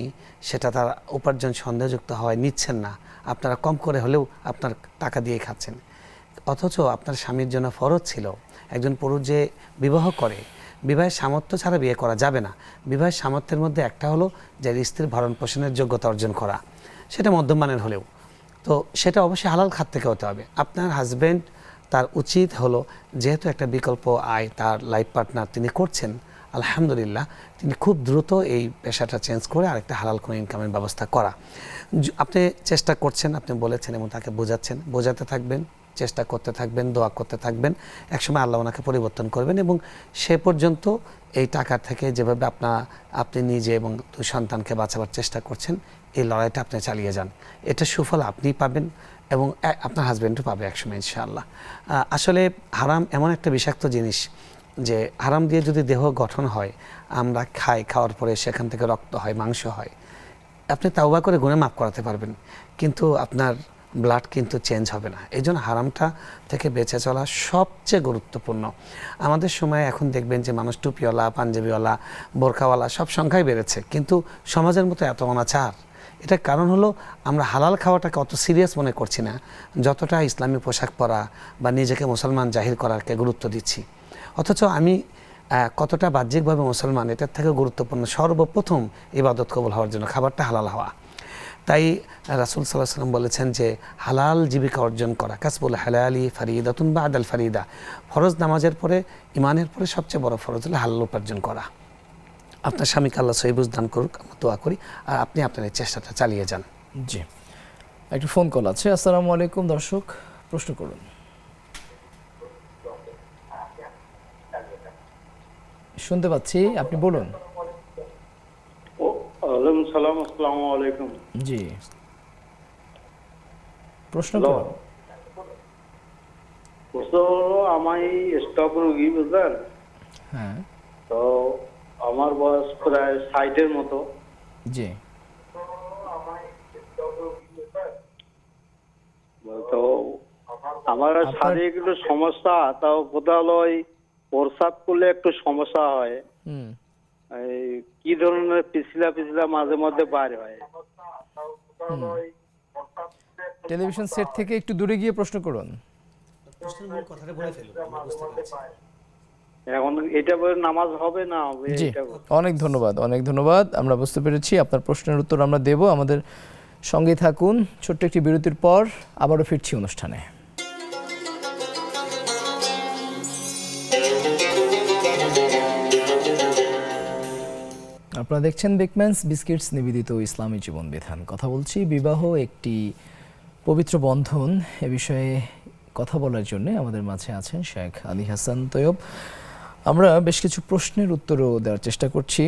সেটা তার উপার্জন সন্দেহযুক্ত হওয়ায় নিচ্ছেন না, আপনারা কম করে হলেও আপনার টাকা দিয়ে খাচ্ছেন। অথচ আপনার স্বামীর জন্য ফরজ ছিল, একজন পুরুষ যে বিবাহ করে, বিবাহের সামর্থ্য ছাড়া বিয়ে করা যাবে না। বিবাহের সামর্থ্যের মধ্যে একটা হলো যে স্ত্রীর ভরণ পোষণের যোগ্যতা অর্জন করা, সেটা মধ্যমানের হলেও, তো সেটা অবশ্যই হালাল খাত থেকে হতে হবে। আপনার হাজব্যান্ড, তার উচিত হলো যেহেতু একটা বিকল্প আয় তার লাইফ পার্টনার তিনি করছেন, আলহামদুলিল্লাহ, তিনি খুব দ্রুত এই পেশাটা চেঞ্জ করে আরেকটা হালাল কোনো ইনকামের ব্যবস্থা করা। আপনি চেষ্টা করছেন, আপনি বলেছেন এবং তাকে বোঝাচ্ছেন, বোঝাতে থাকবেন, চেষ্টা করতে থাকবেন, দোয়া করতে থাকবেন, একসময় আল্লাহ ওনাকে পরিবর্তন করবেন, এবং সে পর্যন্ত এই টাকা থেকে যেভাবে আপনি নিজে এবং দুই সন্তানকে বাঁচাবার চেষ্টা করছেন, এই লড়াইটা আপনি চালিয়ে যান। এটা সুফল আপনিই পাবেন এবং আপনার হাজব্যান্ডও পাবে একসময় ইনশাআল্লাহ। আসলে হারাম এমন একটা বিষাক্ত জিনিস যে হারাম দিয়ে যদি দেহ গঠন হয়, আমরা খাওয়ার পরে সেখান থেকে রক্ত হয়, মাংস হয়, আপনি তাওবা করে গুনাহ মাফ করাতে পারবেন, কিন্তু আপনার ব্লাড কিন্তু চেঞ্জ হবে না। এই জন্য হারামটা থেকে বেঁচে চলা সবচেয়ে গুরুত্বপূর্ণ। আমাদের সময় এখন দেখবেন যে মানুষ টুপিওয়ালা, পাঞ্জাবিওয়ালা, বোরকাওয়ালা সব সংখ্যাই বেড়েছে, কিন্তু সমাজের মতো এত অনাচার, এটার কারণ হলো আমরা হালাল খাওয়াটাকে অত সিরিয়াস মনে করছি না, যতটা ইসলামী পোশাক পরা বা নিজেকে মুসলমান জাহির করাকে গুরুত্ব দিচ্ছি। অথচ আমি কতটা বাহ্যিকভাবে মুসলমান এটার থেকে গুরুত্বপূর্ণ সর্বপ্রথম ইবাদত কবুল হওয়ার জন্য খাবারটা হালাল হওয়া। তাই রাসূল সাল্লাল্লাহু আলাইহি ওয়াসাল্লাম বলেছেন যে হালাল জীবিকা অর্জন করা কাসবুল হালালি ফারিদাতুন বাদাল ফারিদা, ফরজ নামাজের পরে ইমানের পরে সবচেয়ে বড় ফরজ হলো হালাল উপার্জন করা। আপনার স্বামীকে আল্লাহ সহিহ বুঝ দান করুক, আমরা দোয়া করি, আর আপনি আপনার এই চেষ্টাটা চালিয়ে যান। জি, একটা ফোন কল আছে। আসসালামু আলাইকুম দর্শক, প্রশ্ন করুন। শুনতে পাচ্ছি, আপনি বলুন। ওয়ালাইকুম সালাম, আসসালামু আলাইকুম। জি, প্রশ্ন করুন। প্রশ্ন হলো, আমার স্টক রোগী বুঝলেন, হ্যাঁ, তো আমার বয়স প্রায় 60-এর মতো। জি, তো আমার শারীরিক একটু সমস্যা, তাও বোধালয় প্রস্রাব করলে একটু সমস্যা হয়। হুম, এই কি ধরনের পিছলা মাঝে মধ্যে বার হয়। টেলিভিশন সেট থেকে একটু দূরে গিয়ে প্রশ্ন করুন। এখন এটা বলে নামাজ হবে না হবে? জি, অনেক ধন্যবাদ, অনেক ধন্যবাদ। আমরা বুঝতে পেরেছি, আপনার প্রশ্নের উত্তর আমরা দেব। আমাদের সঙ্গে থাকুন। ছোট্ট একটি বিরতির পর আবারও ফিরছি অনুষ্ঠানে। আপনারা দেখছেন বেকম্যানস বিস্কিটস নিবেদিত ইসলামী জীবন বিধান। কথা বলছি বিবাহ একটি পবিত্র বন্ধন, এ বিষয়ে কথা বলার জন্য আমাদের মাঝে আছেন শেখ আলী হাসান তৈয়ব। আমরা বেশ কিছু প্রশ্নের উত্তরও দেওয়ার চেষ্টা করছি।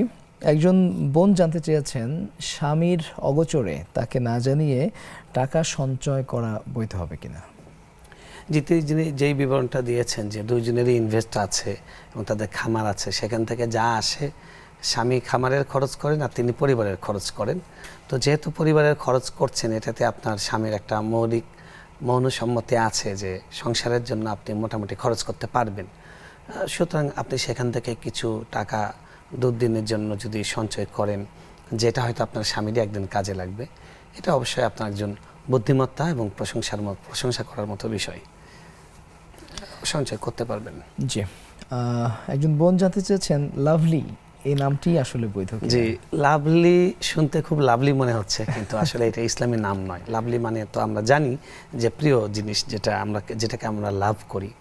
একজন বোন জানতে চেয়েছেন, স্বামীর অগোচরে তাকে না জানিয়ে টাকা সঞ্চয় করা বৈধ হবে কিনা। যিনি যেই বিবরণটা দিয়েছেন যে দুইজনেরই ইনভেস্ট আছে এবং তাদের খামার আছে, সেখান থেকে যা আসে স্বামী খামারের খরচ করেন আর তিনি পরিবারের খরচ করেন। তো যেহেতু পরিবারের খরচ করছেন, এটাতে আপনার স্বামীর একটা মৌন সম্মতি আছে যে সংসারের জন্য আপনি মোটামুটি খরচ করতে পারবেন। সুতরাং আপনি সেখান থেকে কিছু টাকা দুদিনের জন্য যদি সঞ্চয় করেন, যেটা হয়তো আপনার স্বামীরই একদিন কাজে লাগবে, এটা অবশ্যই আপনার একজন বুদ্ধিমত্তা এবং প্রশংসা করার মতো বিষয়। সঞ্চয় করতে পারবেন। জি, একজন বোন জানতে চেয়েছেন, লাভলি এই নামটি আসলে বৈধ কিনা। জি, লাভলি শুনতে খুব লাভলি মনে হচ্ছে, কিন্তু আসলে এটা ইসলামী নাম নয়। লাভলি মানে তো আমরা জানি যে প্রিয় জিনিস, যেটাকে আমরা লাভ করি।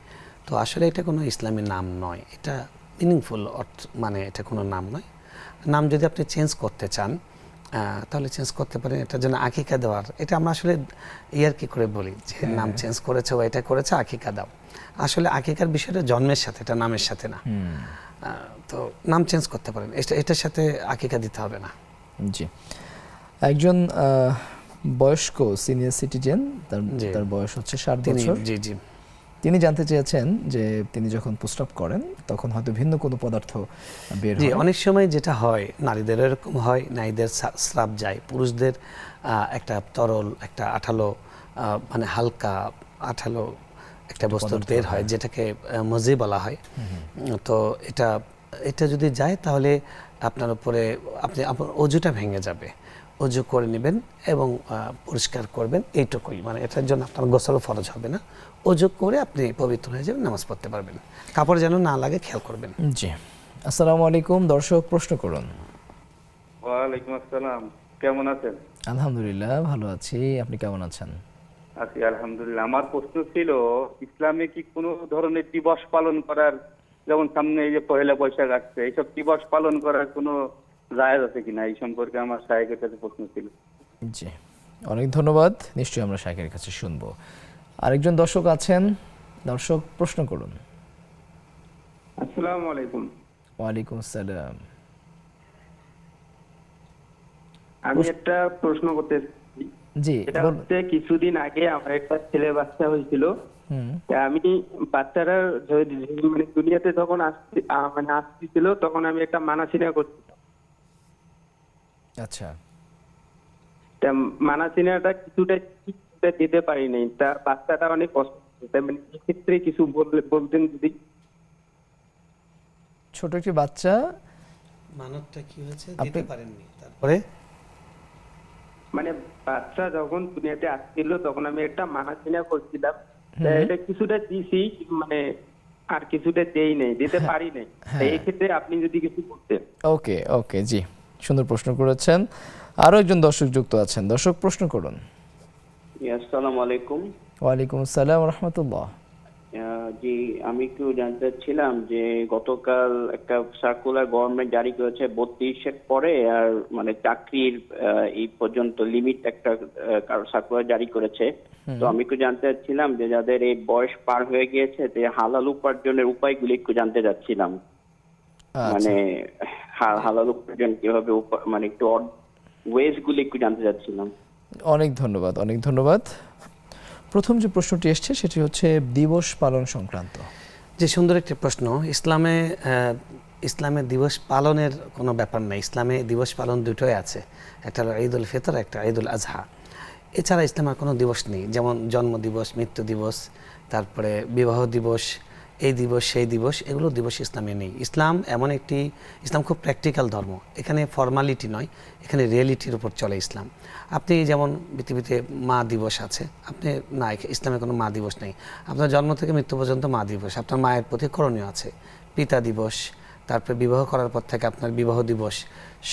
তো আসলে এটা কোনো ইসলামী নাম নয়, এটা মিনিংফুল অর্থ, মানে এটা কোনো নাম নয়। নাম যদি আপনি চেঞ্জ করতে চান তাহলে চেঞ্জ করতে পারেন। এটার জন্য আকিকা দেওয়ার, এটা আমরা আসলে কি করে বলি যে নাম চেঞ্জ করেছে ও এটা করেছে, আকিকা দাও। আসলে আকিকার বিষয়টা জন্মের সাথে, এটা নামের সাথে না। তো নাম চেঞ্জ করতে পারেন, এটার সাথে আকিকা দিতে হবে না। জি, একজন বয়স্ক সিনিয়র সিটিজেন, তার বয়স হচ্ছে 60 বছর। জি জি, তিনি জানতে চেয়েছেন যে তিনি যখন প্রস্রাব করেন তখন হয়তো ভিন্ন কোনো পদার্থ বের হয়। অনেক সময় যেটা হয়, নারীদের এরকম হয়, নারীদের স্রাব যায়, পুরুষদের একটা তরল, একটা আঠালো, মানে হালকা আঠালো একটা বস্তু বের হয়, যেটাকে মজি বলা হয়। তো এটা যদি যায় তাহলে আপনার উপরে আপনার অজুটা ভেঙে যাবে। অজু করে নেবেন এবং পরিষ্কার করবেন, এইটুকুই। মানে এটার জন্য আপনার গোসল ফরজ হবে না। অজু করে আপনি পবিত্র হয়ে যাবেন, নামাজ পড়তে পারবেন। কাপড় যেন না লাগে খেয়াল করবেন। জি, আসসালামু আলাইকুম দর্শক, প্রশ্ন করুন। ওয়ালাইকুম আসসালাম, কেমন আছেন? আলহামদুলিল্লাহ ভালো আছি, আপনি কেমন আছেন? আছি আলহামদুলিল্লাহ। আমার প্রশ্ন ছিল, ইসলামে কি কোনো ধরনের দিবস পালন করার, যেমন সামনে এই যে পহেলা বৈশাখ আসছে, এইসব দিবস পালন করার কোনো জায়েজ আছে কিনা, এই সম্পর্কে আমার শায়েখের কাছে প্রশ্ন ছিল। জি, অনেক ধন্যবাদ, নিশ্চয়ই আমরা শায়েখের কাছে শুনবো। আরেকজন দর্শক আছেন, দর্শক প্রশ্ন করুন। আসসালামু আলাইকুম। ওয়ালাইকুম আসসালাম। আমি একটা প্রশ্ন করতে চাই। জি, এটা হচ্ছে, কিছুদিন আগে আমার একটা ছেলে বাচ্চা হয়েছিল। আমি বাচ্চারা মানে দুনিয়াতে যখন আসছিল, তখন আমি একটা মানাসিনা করছিলাম। আচ্ছা, মানাসিনাটা কিছুটা দিতে পারিনি, তা বাচ্চাটা অনেক কষ্ট হচ্ছে। মানে এক্ষেত্রে কিছু বলতেন যদি। ছোট একটি বাচ্চা, মানতটা কি হয়েছে, দিতে পারেননি, তারপরে মানে বাচ্চা যখন দুনিয়াতে আসছিল তখন আমি একটা মানাসিনা করছিলাম, তা এটা কিছুটা দিছি, মানে আর কিছুটা দেই নাই, দিতে পারি নাই। তাই এই ক্ষেত্রে আপনি যদি কিছু করতেন। ওকে ওকে, জি, সুন্দর প্রশ্ন করেছেন। আরো একজন দর্শক যুক্ত আছেন। দর্শক, প্রশ্ন করুন। আসসালামু আলাইকুম। ওয়ালাইকুম আসসালাম ওয়া রাহমাতুল্লাহ। জি, আমি একটু জানতে চাচ্ছিলাম যে গতকাল একটা সার্কুলার গভর্নমেন্ট জারি করেছে 32-এর পরে আর মানে চাকরির এই পর্যন্ত লিমিট একটা সার্কুলার জারি করেছে। তো আমি একটু জানতে চাচ্ছিলাম যে যাদের এই বয়স পার হয়ে গিয়েছে যে হালাল উপার্জনের উপায়গুলি একটু জানতে চাচ্ছিলাম। মানে হালাল উপার্জন কিভাবে মানে একটু ওয়েজ গুলি একটু জানতে চাচ্ছিলাম। অনেক ধন্যবাদ, অনেক ধন্যবাদ। প্রথম যে প্রশ্নটি এসছে সেটি হচ্ছে দিবস পালন সংক্রান্ত। যে সুন্দর একটি প্রশ্ন। ইসলামে দিবস পালনের কোনো ব্যাপার নেই। ইসলামে দিবস পালন দুটোই আছে, একটা হলো ঈদ উল ফিতর, একটা ঈদ উল আজহা। এছাড়া ইসলামের কোনো দিবস নেই, যেমন জন্ম দিবস, মৃত্যু দিবস, তারপরে বিবাহ দিবস, এই দিবস সেই দিবস, এগুলো দিবস ইসলামে নেই। ইসলাম খুব প্র্যাকটিক্যাল ধর্ম। এখানে ফর্মালিটি নয়, এখানে রিয়েলিটির উপর চলে ইসলাম। আপনি যেমন পৃথিবীতে মা দিবস আছে, আপনি না, ইসলামে কোনো মা দিবস নেই। আপনার জন্ম থেকে মৃত্যু পর্যন্ত মা দিবস, আপনার মায়ের প্রতি করণীয় আছে। পিতা দিবস, তারপরে বিবাহ করার পর থেকে আপনার বিবাহ দিবস,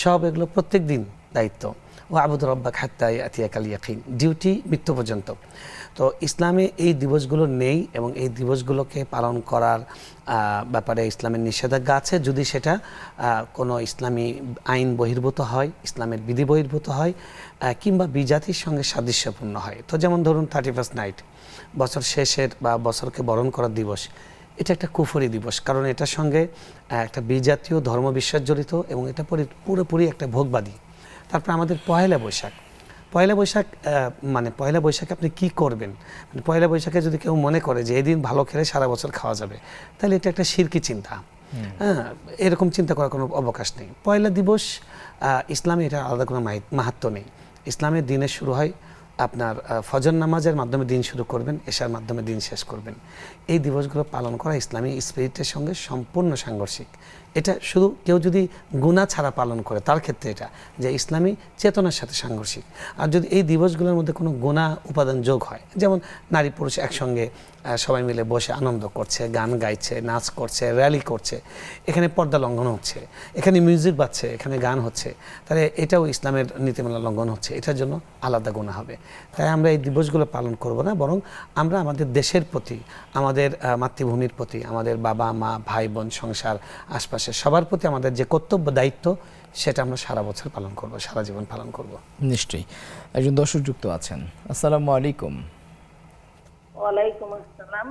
সব এগুলো প্রত্যেক দিন দায়িত্ব। ও আবুদুর রব্বাক হাত্তা ইয়াতিয়াকাল ইয়াকিন, ডিউটি মৃত্যু পর্যন্ত। তো ইসলামে এই দিবসগুলো নেই এবং এই দিবসগুলোকে পালন করার ব্যাপারে ইসলামের নিষেধাজ্ঞা আছে, যদি সেটা কোনো ইসলামী আইন বহির্ভূত হয়, ইসলামের বিধি বহির্ভূত হয়, কিংবা বিজাতির সঙ্গে সাদৃশ্যপূর্ণ হয়। তো যেমন ধরুন 31st নাইট, বছর শেষের বা বছরকে বরণ করার দিবস, এটা একটা কুফরি দিবস, কারণ এটার সঙ্গে একটা বিজাতীয় ধর্মবিশ্বাস জড়িত এবং এটা পুরোপুরি একটা ভোগবাদী। তারপর আমাদের পয়লা বৈশাখ, মানে পয়লা বৈশাখে আপনি কি করবেন? মানে পয়লা বৈশাখে যদি কেউ মনে করে যে এই দিন ভালো খেলে সারা বছর খাওয়া যাবে, তাহলে এটা একটা শিরকি চিন্তা। এরকম চিন্তা করার কোনো অবকাশ নেই। পয়লা দিবস ইসলামে এটা আলাদা কোনো মাহাত্ম্য নেই। ইসলামের দিনের শুরু হয় আপনার ফজর নামাজের মাধ্যমে দিন শুরু করবেন, এশার মাধ্যমে দিন শেষ করবেন। এই দিবসগুলো পালন করা ইসলামী স্পিরিটের সঙ্গে সম্পূর্ণ সাংঘর্ষিক। এটা শুধু কেউ যদি গুনাহ ছাড়া পালন করে তার ক্ষেত্রে এটা যে ইসলামী চেতনার সাথে সাংঘর্ষিক। আর যদি এই দিবসগুলোর মধ্যে কোনো গুনাহ উপাদান যোগ হয়, যেমন নারী পুরুষ একসঙ্গে সবাই মিলে বসে আনন্দ করছে, গান গাইছে, নাচ করছে, র্যালি করছে, এখানে পর্দা লঙ্ঘন হচ্ছে, এখানে মিউজিক বাজছে, এখানে গান হচ্ছে, তাহলে এটাও ইসলামের নীতিমালা লঙ্ঘন হচ্ছে, এটার জন্য আলাদা গুনাহ হবে। তাই আমরা এই দিবসগুলো পালন করব না, বরং আমরা আমাদের দেশের প্রতি, আমাদের মাতৃভূমির প্রতি, আমাদের বাবা মা ভাই বোন সংসার আশপাশের সবার প্রতি আমাদের যে কর্তব্য দায়িত্ব, সেটা আমরা সারা বছর পালন করব, সারা জীবন পালন করব। নিশ্চয়ই। একজন দর্শক যুক্ত আছেন। আসসালামু আলাইকুম। ওয়ালাইকুম আসসালাম।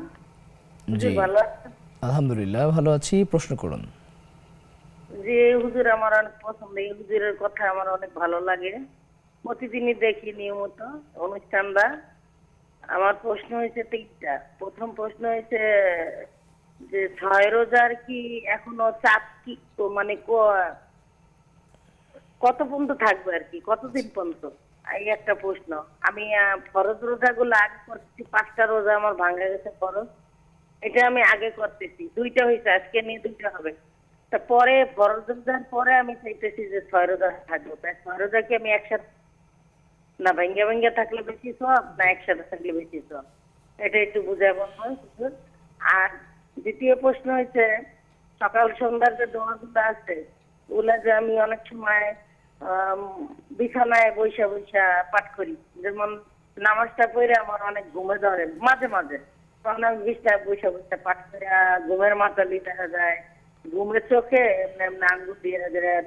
জি, ভালো আছেন? আলহামদুলিল্লাহ ভালো আছি। প্রশ্ন করুন। জি, হুজুর আমার অনেক পছন্দ, এই হুজুরের কথা আমার অনেক ভালো লাগে, প্রতিদিনই দেখি নিয়মিত অনুষ্ঠানটা। আমার প্রশ্ন হয়েছে 3টা। প্রথম প্রশ্ন হয়েছে যে 6 রোজার কি এখনো চাপ কি মানে কত পর্যন্ত থাকবে আর কি, কতদিন পর্যন্ত, এই একটা প্রশ্ন। আমি ফরজ রোজাগুলো আগে করতেছি, 5টা রোজা আমার ভাঙা গেছে ফরজ, এটা আমি আগে করতেছি, 2টা হয়েছে, আজকে নিয়ে 2টা হবে। তারপরে ফরজ রোজার পরে আমি চাইতেছি যে 6 রোজা থাকবো। তাই 6 রোজা কি আমি একসাথে, না ভেঙ্গে ভেঙ্গে থাকলে বেশি সব, না একসাথে থাকলে বেশি সব, এটা একটু বুঝায় বলবেন। আর দ্বিতীয় প্রশ্ন হচ্ছে সকাল সন্ধ্যার যে দোয়াগুলো আছে, ওগুলা যে আমি অনেক সময় বিছানায় বৈশা বৈশা পাঠ করি, যেমন নামাজটা পড়ে আমার অনেক ঘুমে ধরে মাঝে মাঝে, তখন আমি বিছানায় বৈশা বৈশা পাঠ করে ঘুমের মাতালি দেখা যায়, ঘুমের চোখে এমনি আঙ্গুল দিয়ে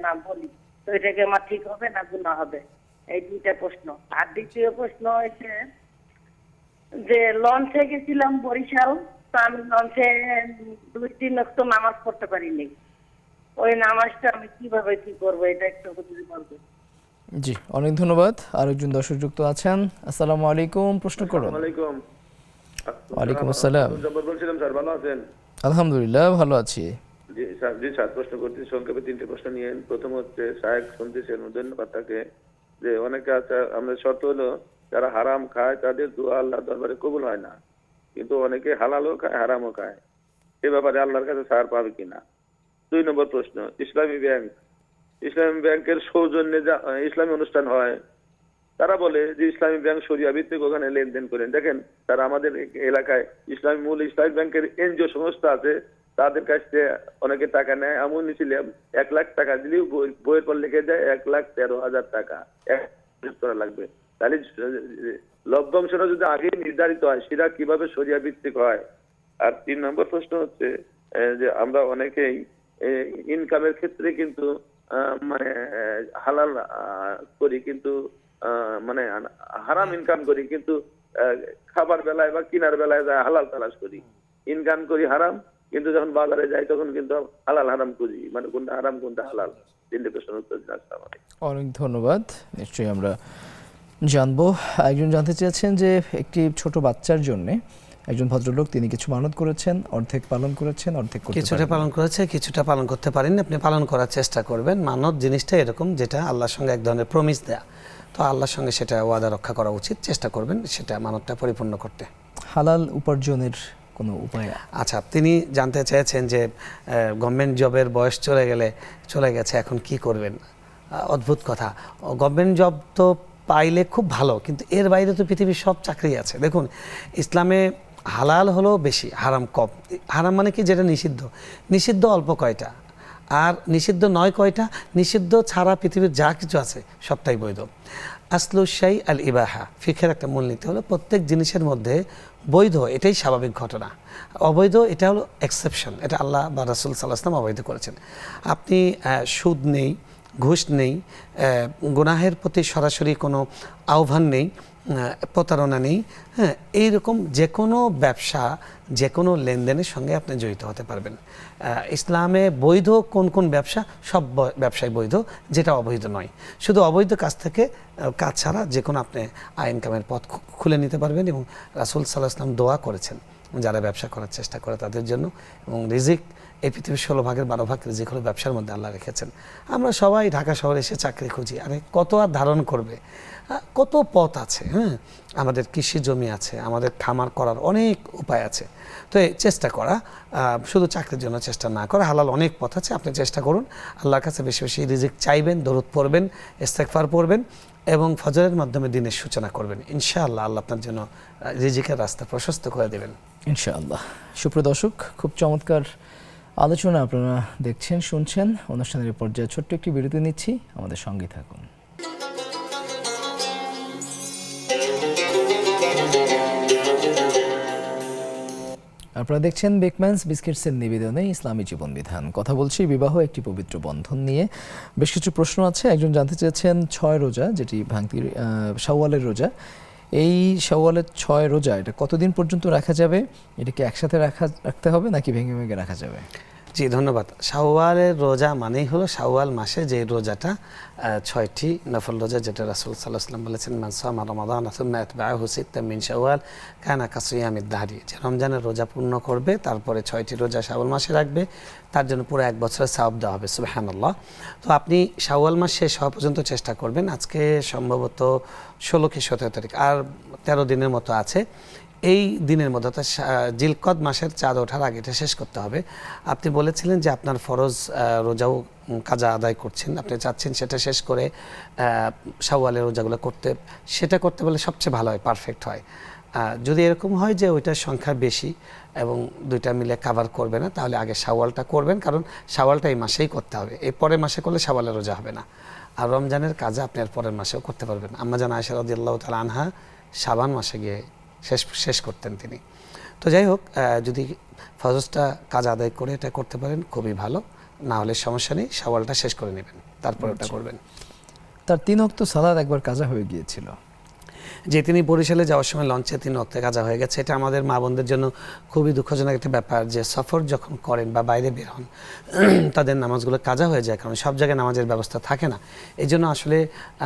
না বলি, তো এটাকে আমার ঠিক হবে না গুনাহ হবে? এই 2টা প্রশ্ন। আর দ্বিতীয় প্রশ্ন হচ্ছে যে লঞ্চে গেছিলাম বরিশাল, তো আমি লঞ্চে 2-3 ওয়াক্ত নামাজ পড়তে পারিনি, ওই নামাজটা আমি কিভাবে কি করবো, এটা একটু যদি বলবেন। জি, অনেক ধন্যবাদ। আরেকজন দর্শক যুক্ত আছেন। আসসালামু আলাইকুম। প্রশ্ন করুন। ওয়ালাইকুম আসসালাম। বলছিলাম স্যার, ভালো আছেন? আলহামদুলিল্লাহ ভালো আছি। জি স্যার, প্রশ্ন করতে সংক্ষেপে 3টে প্রশ্ন নিয়ে। প্রথম হচ্ছে শায়েখ শুনতেছেন, ধন্যবাদ তাকে, যে অনেকে আছে আমাদের শর্ত হলো যারা হারাম খায় তাদের দোয়া আল্লাহ দরবারে কবুল হয় না, কিন্তু অনেকে হালালও খায় হারামও খায়, এ ব্যাপারে আল্লাহর কাছে ছাড় পাবে কিনা। 2 নম্বর প্রশ্ন, ইসলামী ব্যাংকের সৌজন্যে ইসলামী অনুষ্ঠান হয়, তারা বলে যে ইসলামী ব্যাংক শরিয়া ভিত্তিক, ওখানে লেনদেন করেন। দেখেন তারা আমাদের এলাকায় মূল ইসলামী ব্যাংকের এনজিও সংস্থা আছে, তাদের কাছ থেকে অনেকে টাকা নেয়। আমি নিয়েছিলাম 1 লাখ টাকা দিলেও বইয়ের পর লিখে দেয় 1,13,000 টাকা করা লাগবে। তাহলে লভ্যাংশটা যদি আগে নির্ধারিত হয় সেটা কিভাবে শরিয়া ভিত্তিক হয়? আর 3 নম্বর প্রশ্ন হচ্ছে যে আমরা অনেকেই ইনকামের ক্ষেত্রে কিন্তু মানে হালাল করি, কিন্তু মানে হারাম ইনকাম করি, কিন্তু খাবার বেলায় বা কিনার বেলায় যায় হালাল তালাশ করি। ইনকাম করি হারাম, কিন্তু যখন বাজারে যাই তখন কিন্তু হালাল হারাম করি, মানে কোনটা হারাম কোনটা হালাল। 3টে প্রশ্নের উত্তর দিন। অনেক ধন্যবাদ, নিশ্চয়ই আমরা জানবো। একজন জানতে চেয়েছেন যে একটি ছোট বাচ্চার জন্য একজন ভদ্রলোক তিনি কিছু মানত করেছেন, অর্ধেক পালন করেছেন, অর্ধেক কিছুটা পালন করেছে, কিছুটা পালন করতে পারেননি। আপনি পালন করার চেষ্টা করবেন। মানত জিনিসটা এরকম, যেটা আল্লাহর সঙ্গে এক ধরনের প্রমিস দেয়া, তো আল্লাহর সঙ্গে সেটা ওয়াদা রক্ষা করা উচিত। চেষ্টা করবেন সেটা মানতটা পরিপূর্ণ করতে। হালাল উপার্জনের কোনো উপায়? আচ্ছা, তিনি জানতে চেয়েছেন যে গভর্নমেন্ট জবের বয়স চলে গেছে, এখন কি করবেন। অদ্ভুত কথা। গভর্নমেন্ট জব তো পাইলে খুব ভালো, কিন্তু এর বাইরে তো পৃথিবীর সব চাকরি আছে। দেখুন, ইসলামে হালাল হলো বেশি, হারাম কম। হারাম মানে কি? যেটা নিষিদ্ধ অল্প কয়টা, আর নিষিদ্ধ নয় কয়টা। নিষিদ্ধ ছাড়া পৃথিবীর যা কিছু আছে সবটাই বৈধ। আসলু শাই আল ইবাহা, ফিখের একটা মূলনীতি হলো প্রত্যেক জিনিসের মধ্যে বৈধ এটাই স্বাভাবিক ঘটনা, অবৈধ এটা হলো এক্সেপশন। এটা আল্লাহ বা রাসূল সাল্লাল্লাহু আলাইহি ওয়াসাল্লাম অবৈধ করেছেন। আপনি সুদ নেই, ঘুষ নেই, গুনাহের প্রতি সরাসরি কোনো আহ্বান নেই, প্রতারণা নেই, হ্যাঁ, এইরকম যে কোনো ব্যবসা, যে কোনো লেনদেনের সঙ্গে আপনি জড়িত হতে পারবেন। ইসলামে বৈধ কোন কোন ব্যবসা? সব ব্যবসায় বৈধ, যেটা অবৈধ নয়। শুধু অবৈধ কাজ থেকে কাজ ছাড়া যে কোনো আপনি আয় ইনকামের পথ খুলে নিতে পারবেন। এবং রাসূল সাল্লাল্লাহু আলাইহি ওয়াসাল্লাম দোয়া করেছেন যারা ব্যবসা করার চেষ্টা করে তাদের জন্য। এবং রিজিক, এই পৃথিবীর 16 ভাগের 12 ভাগ রিজিক হলো ব্যবসার মধ্যে আল্লাহ রেখেছেন। আমরা সবাই ঢাকা শহরে এসে চাকরি খুঁজি, আরে কত আর ধারণ করবে? কত পথ আছে, হ্যাঁ, আমাদের কৃষি জমি আছে, আমাদের খামার করার অনেক উপায় আছে। তো এই চেষ্টা করা, শুধু চাকরির জন্য চেষ্টা না করা, হালাল অনেক পথ আছে, আপনি চেষ্টা করুন। আল্লাহর কাছে বেশি বেশি রিজিক চাইবেন, দরুদ পড়বেন, ইস্তেগফার পড়বেন এবং ফজরের মাধ্যমে দিনের সূচনা করবেন। ইনশাআল্লাহ আল্লাহ আপনার জন্য রিজিকের রাস্তা প্রশস্ত করে দেবেন ইনশাআল্লাহ। সুপ্রিয় দর্শক, খুব চমৎকার আলোচনা আপনারা দেখছেন, শুনছেন। অনুষ্ঠানের পর্যায়ে ছোট্ট একটি বিরতি নিচ্ছি, আমাদের সঙ্গে থাকুন। আপনারা দেখছেন বেকম্যানস বিস্কিটসের নিবেদনে ইসলামী জীবন বিধান। কথা বলছি বিবাহ একটি পবিত্র বন্ধন নিয়ে। বেশ কিছু প্রশ্ন আছে। একজন জানতে চেয়েছেন 6 রোজা, যেটি ভাঙতি শাওয়ালের রোজা, এই শাওয়ালের 6 রোজা এটা কতদিন পর্যন্ত রাখা যাবে? এটা কি একসাথে রাখতে হবে নাকি ভেঙে ভেঙে রাখা যাবে? জি, ধন্যবাদ। শাওয়ালের রোজা মানেই হলো শাওয়াল মাসে যে রোজাটা 6টি নফল রোজা, যেটা রাসূল সাল্লাল্লাহু আলাইহি ওয়াসাল্লাম বলেছেন, মান সামা রমাদান সুম্মা আতবাআহু সিত্তাম মিন শাওয়াল কানা কাসিয়ামিদ দাহরি, যে রমজানের রোজা পূর্ণ করবে তারপরে 6টি রোজা শাওয়াল মাসে রাখবে, তার জন্য পুরো 1 বছরের সওয়াব দেওয়া হবে। সুবহানাল্লাহ। তো আপনি শাওয়াল মাস শেষ হওয়া পর্যন্ত চেষ্টা করবেন। আজকে সম্ভবত 16 কি 17 তারিখ, আর 13 দিনের মতো আছে। এই দিনের মধ্যে অর্থাৎ জিলকদ মাসের চাঁদ ওঠার আগে এটা শেষ করতে হবে। আপনি বলেছিলেন যে আপনার ফরজ রোজাও কাজা আদায় করছেন, আপনি চাচ্ছেন সেটা শেষ করে শাওয়ালের রোজাগুলো সেটা করতে বলে সবচেয়ে ভালো হয়, পারফেক্ট হয়। যদি এরকম হয় যে ওইটার সংখ্যা বেশি এবং দুইটা মিলে কাভার করবে না, তাহলে আগে শাওয়ালটা করবেন, কারণ শাওয়ালটা এই মাসেই করতে হবে। এই পরের মাসে করলে শাওয়ালের রোজা হবে না। আর রমজানের কাজা আপনি আর পরের মাসেও করতে পারবেন। আম্মা জান আয়েশা রাদিয়াল্লাহু তাআলা আনহা শাবান মাসে গিয়ে শেষ করতেন তিনি। তো যাই হোক, যদি ফরজটা কাজ আদায় করে এটা করতে পারেন খুবই ভালো, না হলে সমস্যা নেই, শাওয়ালটা শেষ করে নেবেন, তারপর ওটা করবেন। তার 3 ওয়াক্ত সালাত একবার কাজা হয়ে গিয়েছিল, যে তিনি বরিশালে যাওয়ার সময় লঞ্চে 3 ওয়াক্তে কাজা হয়ে গেছে। এটা আমাদের মা বোনদের জন্য খুবই দুঃখজনক একটা ব্যাপার, যে সফর যখন করেন বা বাইরে বের হন তাদের নামাজগুলো কাজা হয়ে যায়, কারণ সব জায়গায় নামাজের ব্যবস্থা থাকে না। এই জন্য আসলে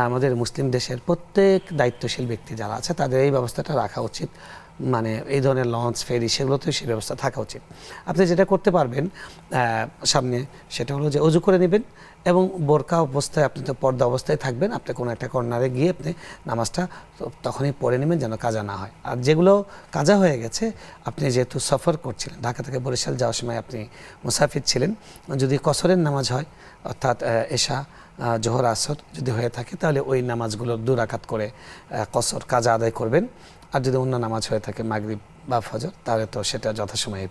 আমাদের মুসলিম দেশের প্রত্যেক দায়িত্বশীল ব্যক্তি যারা আছে তাদের এই ব্যবস্থাটা রাখা উচিত। মানে এই ধরনের লঞ্চ ফেরি সেগুলোতেও সেই ব্যবস্থা থাকা উচিত। আপনি যেটা করতে পারবেন সামনে সেটা হলো যে অজু করে নেবেন এবং বোরকা অবস্থায়, আপনি তো পর্দা অবস্থায় থাকবেন, আপনি কোনো একটা কর্নারে গিয়ে আপনি নামাজটা তখনই পড়ে নেবেন যেন কাজা না হয়। আর যেগুলো কাজা হয়ে গেছে, আপনি যেহেতু সফর করছিলেন, ঢাকা থেকে বরিশাল যাওয়ার সময় আপনি মুসাফির ছিলেন, যদি কসরের নামাজ হয় অর্থাৎ এশা জোহর আসর যদি হয়ে থাকে, তাহলে ওই নামাজগুলো 2 রাকাত করে কসর কাজা আদায় করবেন। আর যদি অন্য নামাজ হয়ে থাকে মাগরিব বা ফজর, তাহলে তো সেটা যথাসময়ে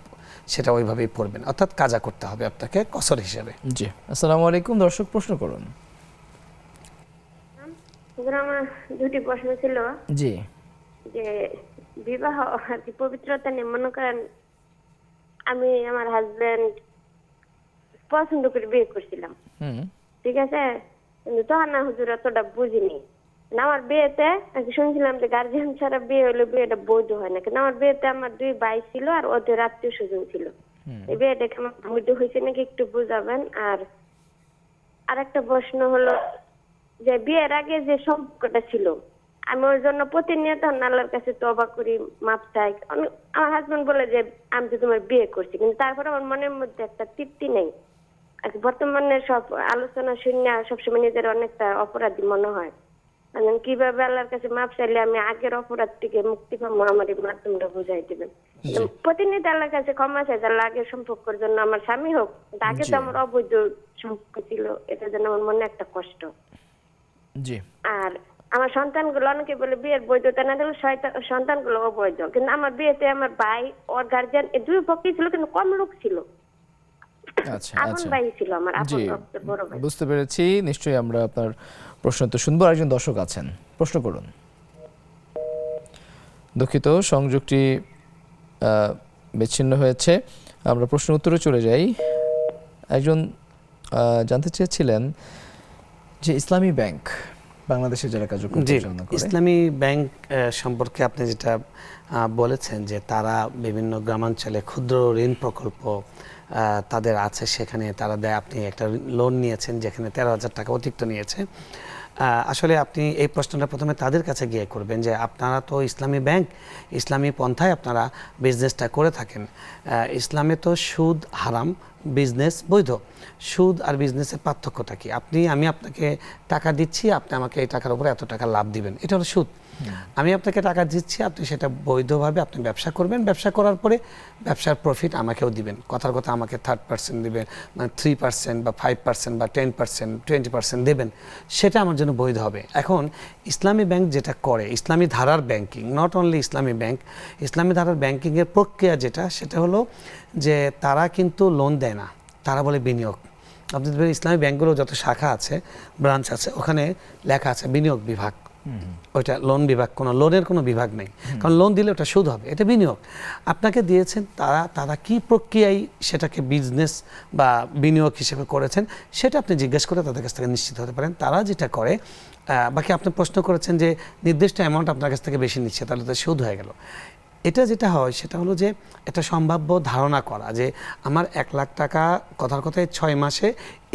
সেটা ওইভাবেই পড়বেন, অর্থাৎ কাজা করতে হবে আপনাকে কসর হিসেবে। জি, আসসালামু আলাইকুম। দর্শক প্রশ্ন করুন। আমার 2টি প্রশ্ন ছিল। জি। যে বিবাহ আর কি পবিত্রতা নিয়ে, মনে করেন আমি আমার হাজবেন্ড পছন্দ করে বিয়ে করছিলাম, ঠিক আছে, কিন্তু তখন না হুজুর অতটা বুঝিনি। আমার বিয়েতে শুনছিলাম যে গার্জিয়ান ছাড়া বিয়ে হলে বিয়েটা বৈধ হয় না, কিন্তু আমার বিয়েতে আমার 2 ভাই ছিল আর ওদের আত্মীয় স্বজন ছিল। এই বিয়েটা আমার বৈধ হয়েছে নাকি একটু বুঝাবেন। আর আরেকটা প্রশ্ন হলো যে বিয়ের আগে যে সম্পর্কটা ছিল, আমি ওর জন্য প্রতিনিয়ত আল্লাহর কাছে তওবা করি, মাপ চাই। আমার হাজবেন্ড বলে যে আমি তো তোমার বিয়ে করছি, কিন্তু তারপরে আমার মনের মধ্যে একটা তৃপ্তি নেই। আর বর্তমানে সব আলোচনা শুনে সবসময় নিজের অনেকটা অপরাধী মনে হয়। কিভাবে আল্লাহর কাছে মাপ চাইলে আমি আগের অপরাধ থেকে মুক্তি পাবো, আমার এই মাধ্যমটা বুঝাই দিবেন। প্রতিনিয়ত আল্লাহর কাছে ক্ষমা চাই, আল্লাহ আগের সম্পর্কের জন্য আমার স্বামী হোক, আগে তো আমার অবৈধ সম্পর্ক ছিল, এটার জন্য আমার মনে একটা কষ্ট। জি। আর আমার সন্তানগুলো, অনেকে বলে বিয়ের বৈধতা না দিলে সন্তানগুলো অবৈধ, কিন্তু আমার বিয়েতে আমার ভাই ওর গার্জিয়ান 2 পক্ষই ছিল, কিন্তু কম লোক ছিল। আচ্ছা আপন আচ্ছা, ভাই ছিল আমার, আপন জি, বড় ভাই। বুঝতে পেরেছি। নিশ্চয়ই আমরা আপনার প্রশ্ন তো শুনবো। একজন দর্শক আছেন, প্রশ্ন করুন। দুঃখিত, সংযোগটি বিচ্ছিন্ন হয়েছে। আমরা প্রশ্ন উত্তরে চলে যাই। একজন জানতে চেয়েছিলেন যে ইসলামী ব্যাংক বাংলাদেশে যারা কার্যক্রম পরিচালনা করে, ইসলামী ব্যাংক সম্পর্কে আপনি যেটা বলেছেন যে তারা বিভিন্ন গ্রামাঞ্চলে ক্ষুদ্র ঋণ প্রকল্প তাদের আছে, সেখানে তারা দেয়। আপনি একটা লোন নিয়েছেন যেখানে 13,000 টাকা অতিরিক্ত নিয়েছে। আসলে আপনি এই প্রশ্নটা প্রথমে তাদের কাছে গিয়ে করবেন যে আপনারা তো ইসলামী ব্যাংক, ইসলামী পন্থায় আপনারা বিজনেসটা করে থাকেন। ইসলামে তো সুদ হারাম, বিজনেস বৈধ। সুদ আর বিজনেসের পার্থক্যটা কি? আমি আপনাকে টাকা দিচ্ছি, আপনি আমাকে এই টাকার উপরে এত টাকা লাভ দিবেন, এটা হলো সুদ। আমি আপনাকে টাকা দিচ্ছি, আপনি সেটা বৈধভাবে আপনি ব্যবসা করবেন, ব্যবসা করার পরে ব্যবসার প্রফিট আমাকেও দিবেন। কথার কথা আমাকে 3% দিবেন, মানে 3% বা 5% বা 10%, 20% দেবেন, সেটা আমার জন্য বৈধ হবে। এখন ইসলামী ব্যাংক যেটা করে, ইসলামী ধারার banking, not only Islami bank, ইসলামী ধারার ব্যাংকিংয়ের প্রক্রিয়া যেটা, সেটা হলো যে তারা কিন্তু লোন দেয় না, তারা বলে বিনিয়োগ। আপনি দেখবেন ইসলামী ব্যাংকগুলো যত শাখা আছে, ব্রাঞ্চ আছে, ওখানে লেখা আছে বিনিয়োগ বিভাগ। ওইটা লোন বিভাগ, কোনো লোনের কোনো বিভাগ নেই, কারণ লোন দিলে ওটা সুদ হবে, এটা বিনিয়োগ। আপনাকে দিয়েছেন, তারা কি প্রক্রিয়ায় সেটাকে বিজনেস বা বিনিয়োগ হিসেবে করেছেন, সেটা আপনি জিজ্ঞেস করে তাদের কাছ থেকে নিশ্চিত হতে পারেন। তারা যেটা করে, বাকি আপনি প্রশ্ন করেছেন যে নির্দিষ্ট অ্যামাউন্ট আপনার কাছ থেকে বেশি নিচ্ছে, তাহলে তো সুদ হয়ে গেল। এটা যেটা হয় সেটা হলো যে এটা সম্ভাব্য ধারণা করা যে আমার 1 লাখ টাকা কথার কথায় 6 মাসে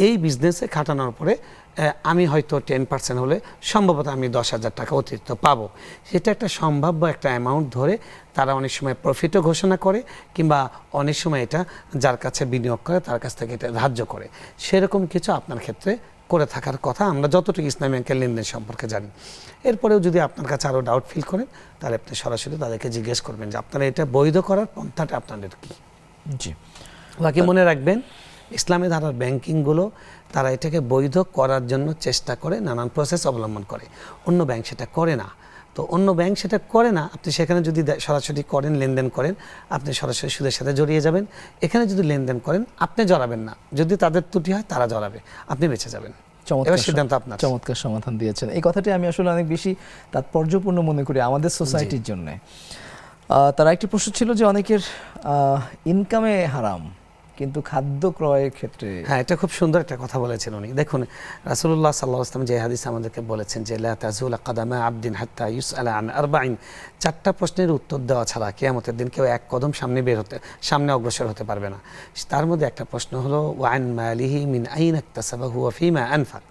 এই বিজনেসে খাটানোর পরে আমি হয়তো 10% হলে সম্ভবত আমি 10,000 টাকা অতিরিক্ত পাবো। সেটা একটা সম্ভাব্য একটা অ্যামাউন্ট ধরে তারা অনেক সময় প্রফিটও ঘোষণা করে, কিংবা অনেক সময় এটা যার কাছে বিনিয়োগ করে তার কাছ থেকে এটা ধার্য করে। সেরকম কিছু আপনার ক্ষেত্রে করে থাকার কথা আমরা যতটুকু ইসলামী ব্যাংকের লেনদেন সম্পর্কে জানি। এরপরেও যদি আপনার কাছে আরও ডাউট ফিল করেন, তাহলে আপনি সরাসরি তাদেরকে জিজ্ঞেস করবেন যে আপনারা এটা বৈধ করার পন্থাটা আপনাদের কী। জি, বাকি মনে রাখবেন, ইসলামী ধারার ব্যাংকিংগুলো তারা এটাকে বৈধ করার জন্য চেষ্টা করে, নানান প্রসেস অবলম্বন করে। অন্য ব্যাংক সেটা করে না। তো অন্য ব্যাংক সেটা করে না, আপনি সেখানে যদি সরাসরি করেন, লেনদেন করেন, আপনি সরাসরি সুদের সাথে জড়িয়ে যাবেন। এখানে যদি লেনদেন করেন, আপনি জড়াবেন না। যদি তাদের ত্রুটি হয়, তারা জড়াবে, আপনি বেঁচে যাবেন। এবার সিদ্ধান্ত আপনার। চমৎকার সমাধান দিয়েছেন। এই কথাটি আমি আসলে অনেক বেশি তাৎপর্যপূর্ণ মনে করি আমাদের সোসাইটির জন্য। তার একটি প্রশ্ন ছিল যে অনেকের ইনকামে হারাম, কিন্তু খাদ্য ক্রয়ের ক্ষেত্রে। হ্যাঁ, এটা খুব সুন্দর একটা কথা বলেছেন উনি। দেখুন, রাসূলুল্লাহ সাল্লাল্লাহু আলাইহি ওয়াসাল্লাম যে হাদিস আমাদেরকে বলেছেন যে লা তাযুলা কাদামা আবদিন হাত্তা ইউসআলা আন আরবাইন, 4টা প্রশ্নের উত্তর দেওয়া ছাড়া কিয়ামতের দিন কেউ 1 কদম সামনে অগ্রসর হতে পারবে না। তার মধ্যে একটা প্রশ্ন হলো ওয়ান মালিহি মিন আইনা ইকতাসাবাহু ওয়া ফিমা আনফাক।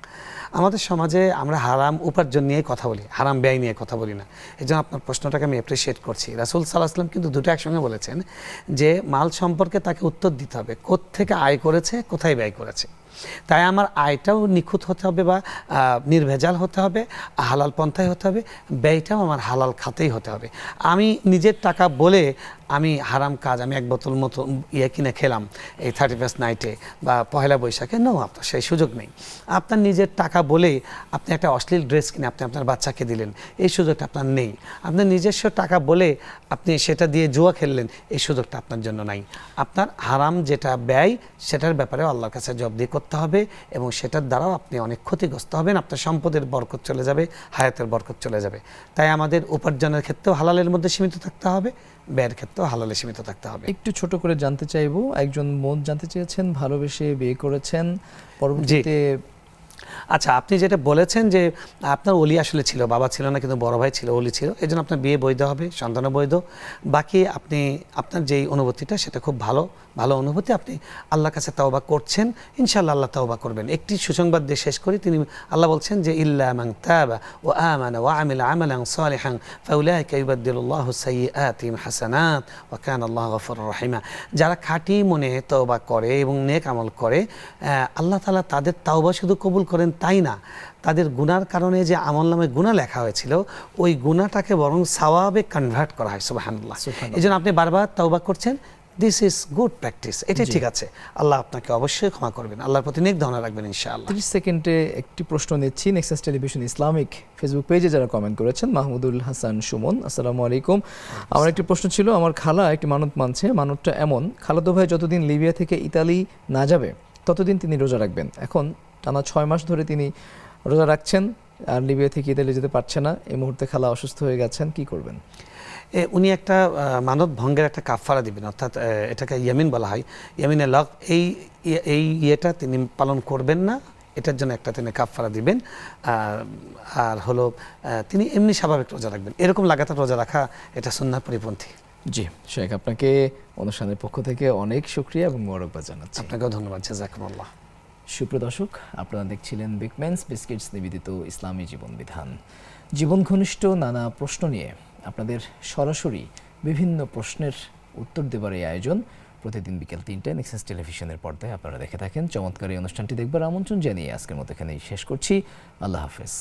আমাদের সমাজে আমরা হারাম উপার্জন নিয়ে কথা বলি, হারাম ব্যয় নিয়ে কথা বলি না। এই জন্য আপনার প্রশ্নটাকে আমি অ্যাপ্রিসিয়েট করছি। রাসূল সাল্লাল্লাহু আলাইহি ওয়াসাল্লাম কিন্তু দুটো একসঙ্গে বলেছেন যে মাল সম্পর্কে তাকে উত্তর দিতে হবে, কোত্থেকে আয় করেছে, কোথায় ব্যয় করেছে। তাই আমার আয়টাও নিখুঁত হতে হবে বা নির্ভেজাল হতে হবে, হালাল পন্থায় হতে হবে, ব্যয়টাও আমার হালাল খাতেই হতে হবে। আমি নিজের টাকা বলে আমি হারাম কাজ, আমি এক বোতল মতো কিনে খেলাম এই 31st নাইটে বা পহেলা বৈশাখে, নো, আপনার সেই সুযোগ নেই। আপনার নিজের টাকা বলে আপনি একটা অশ্লীল ড্রেস কিনে আপনি আপনার বাচ্চাকে দিলেন, এই সুযোগটা আপনার নেই। আপনার নিজস্ব টাকা বলে আপনি সেটা দিয়ে জুয়া খেললেন, এই সুযোগটা আপনার জন্য নাই। আপনার হারাম যেটা ব্যয় সেটার ব্যাপারেও আল্লাহর কাছে জবাবদিহি করতে হবে এবং সেটার দ্বারাও আপনি অনেক ক্ষতিগ্রস্ত হবেন। আপনার সম্পদের বরকত চলে যাবে, হায়াতের বরকত চলে যাবে। তাই আমাদের উপার্জনের ক্ষেত্রেও হালালের মধ্যে সীমিত থাকতে হবে, ব্যয়ের ক্ষেত্রেও হালালে সীমিত থাকতে হবে। একটু ছোট করে জানতে চাইবো, একজন বোন জানতে চেয়েছেন, ভালোবেসে বিয়ে করেছেন, পরবর্তীতে আচ্ছা, আপনি যেটা বলেছেন যে আপনার ওলি আসলে ছিল, বাবা ছিল না কিন্তু বড় ভাই ছিল, ওলি ছিল, এই জন্য আপনার বিয়ে বৈধ হবে, সন্তানও বৈধ। বাকি আপনি আপনার যেই অনুভূতিটা সেটা খুব ভালো অনুভূতি, আপনি আল্লাহর কাছে তাওবা করছেন, ইনশাআল্লাহ আল্লাহ তাওবা করবেন। একটি সুসংবাদ দিয়ে শেষ করি, তিনি আল্লাহ বলছেন যে ইল্লা মান তাবা ওয়া আমানা ওয়া আমিলা আমালান সালিহান ফাউলাইকা ইউবাদদিলুল্লাহু সাইয়্যাতিহিম হাসানাত ওয়া কানা আল্লাহু গফুরুর রহিমা। যারা খাঁটি মনে তওবা করে এবং নেক আমল করে, আল্লাহ তাআলা তাদের তাওবা শুধু কবুল করেন তাই না, তাদের গুনার কারণে যে আমলনামে গুনাহ লেখা হয়েছিল ওই গুনাহটাকে বরং সওয়াবে কনভার্ট করা হয়। সুবহানাল্লাহ। এইজন্য আপনি বারবার তাওবা করছেন, দিস ইজ গুড প্র্যাকটিস, এটা ঠিক আছে। আল্লাহ আপনাকে অবশ্যই ক্ষমা করবেন, আল্লাহর প্রতি নেক ধারণা রাখবেন ইনশাআল্লাহ। 30 সেকেন্ডে একটি প্রশ্ন নিচ্ছি। নেক্সাস টেলিভিশন ইসলামিক ফেসবুক পেজে যারা কমেন্ট করেছেন, মাহমুদুল হাসান সুমন, আসসালামু আলাইকুম। আমার একটি প্রশ্ন ছিল, আমার খালা একটি মানত মানছে, মানতটা এমন, খালাতো ভাই যতদিন লিবিয়া থেকে ইতালি না যাবে ততদিন তিনি রোজা রাখবেন। এখন টানা 6 মাস ধরে তিনি রোজা রাখছেন আর লিবিয়া থেকে ইতালি যেতে পারছে না। এই মুহূর্তে খালা অসুস্থ হয়ে গেছেন, কি করবেন? উনি একটা মানত ভঙ্গের একটা কাফারা দিবেন, অর্থাৎ এটাকে ইয়ামিন বলা হয়, ইয়ামিনে লগ। এই ইয়েটা তিনি পালন করবেন না, এটার জন্য একটা তিনি কাফারা দিবেন। আর হলো তিনি এমনি স্বাভাবিক রোজা রাখবেন। এরকম লাগাতার রোজা রাখা এটা সুন্নাহর পরিপন্থী। জি শেখ, আপনাকে অনুষ্ঠানের পক্ষ থেকে অনেক শুকরিয়া এবং মোবারকবাদ জানাচ্ছি। আপনাকেও ধন্যবাদ, জাযাকুমুল্লাহ। সুপ্রিয় দর্শক, আপনারা দেখছিলেন বিগম্যানস বিস্কিটস নিবেদিত ইসলামী জীবন বিধান। জীবন ঘনিষ্ঠ নানা প্রশ্ন নিয়ে আপনাদের সরাসরি বিভিন্ন প্রশ্নের উত্তর দেবার এই আয়োজন প্রতিদিন বিকেল 3টায় নেক্সাস টেলিভিশনের পর্দায় আপনারা দেখে থাকেন। চমৎকার এই অনুষ্ঠানটি দেখবার আমন্ত্রণ জানিয়ে আজকের মতো এখানেই শেষ করছি। আল্লাহ হাফেজ।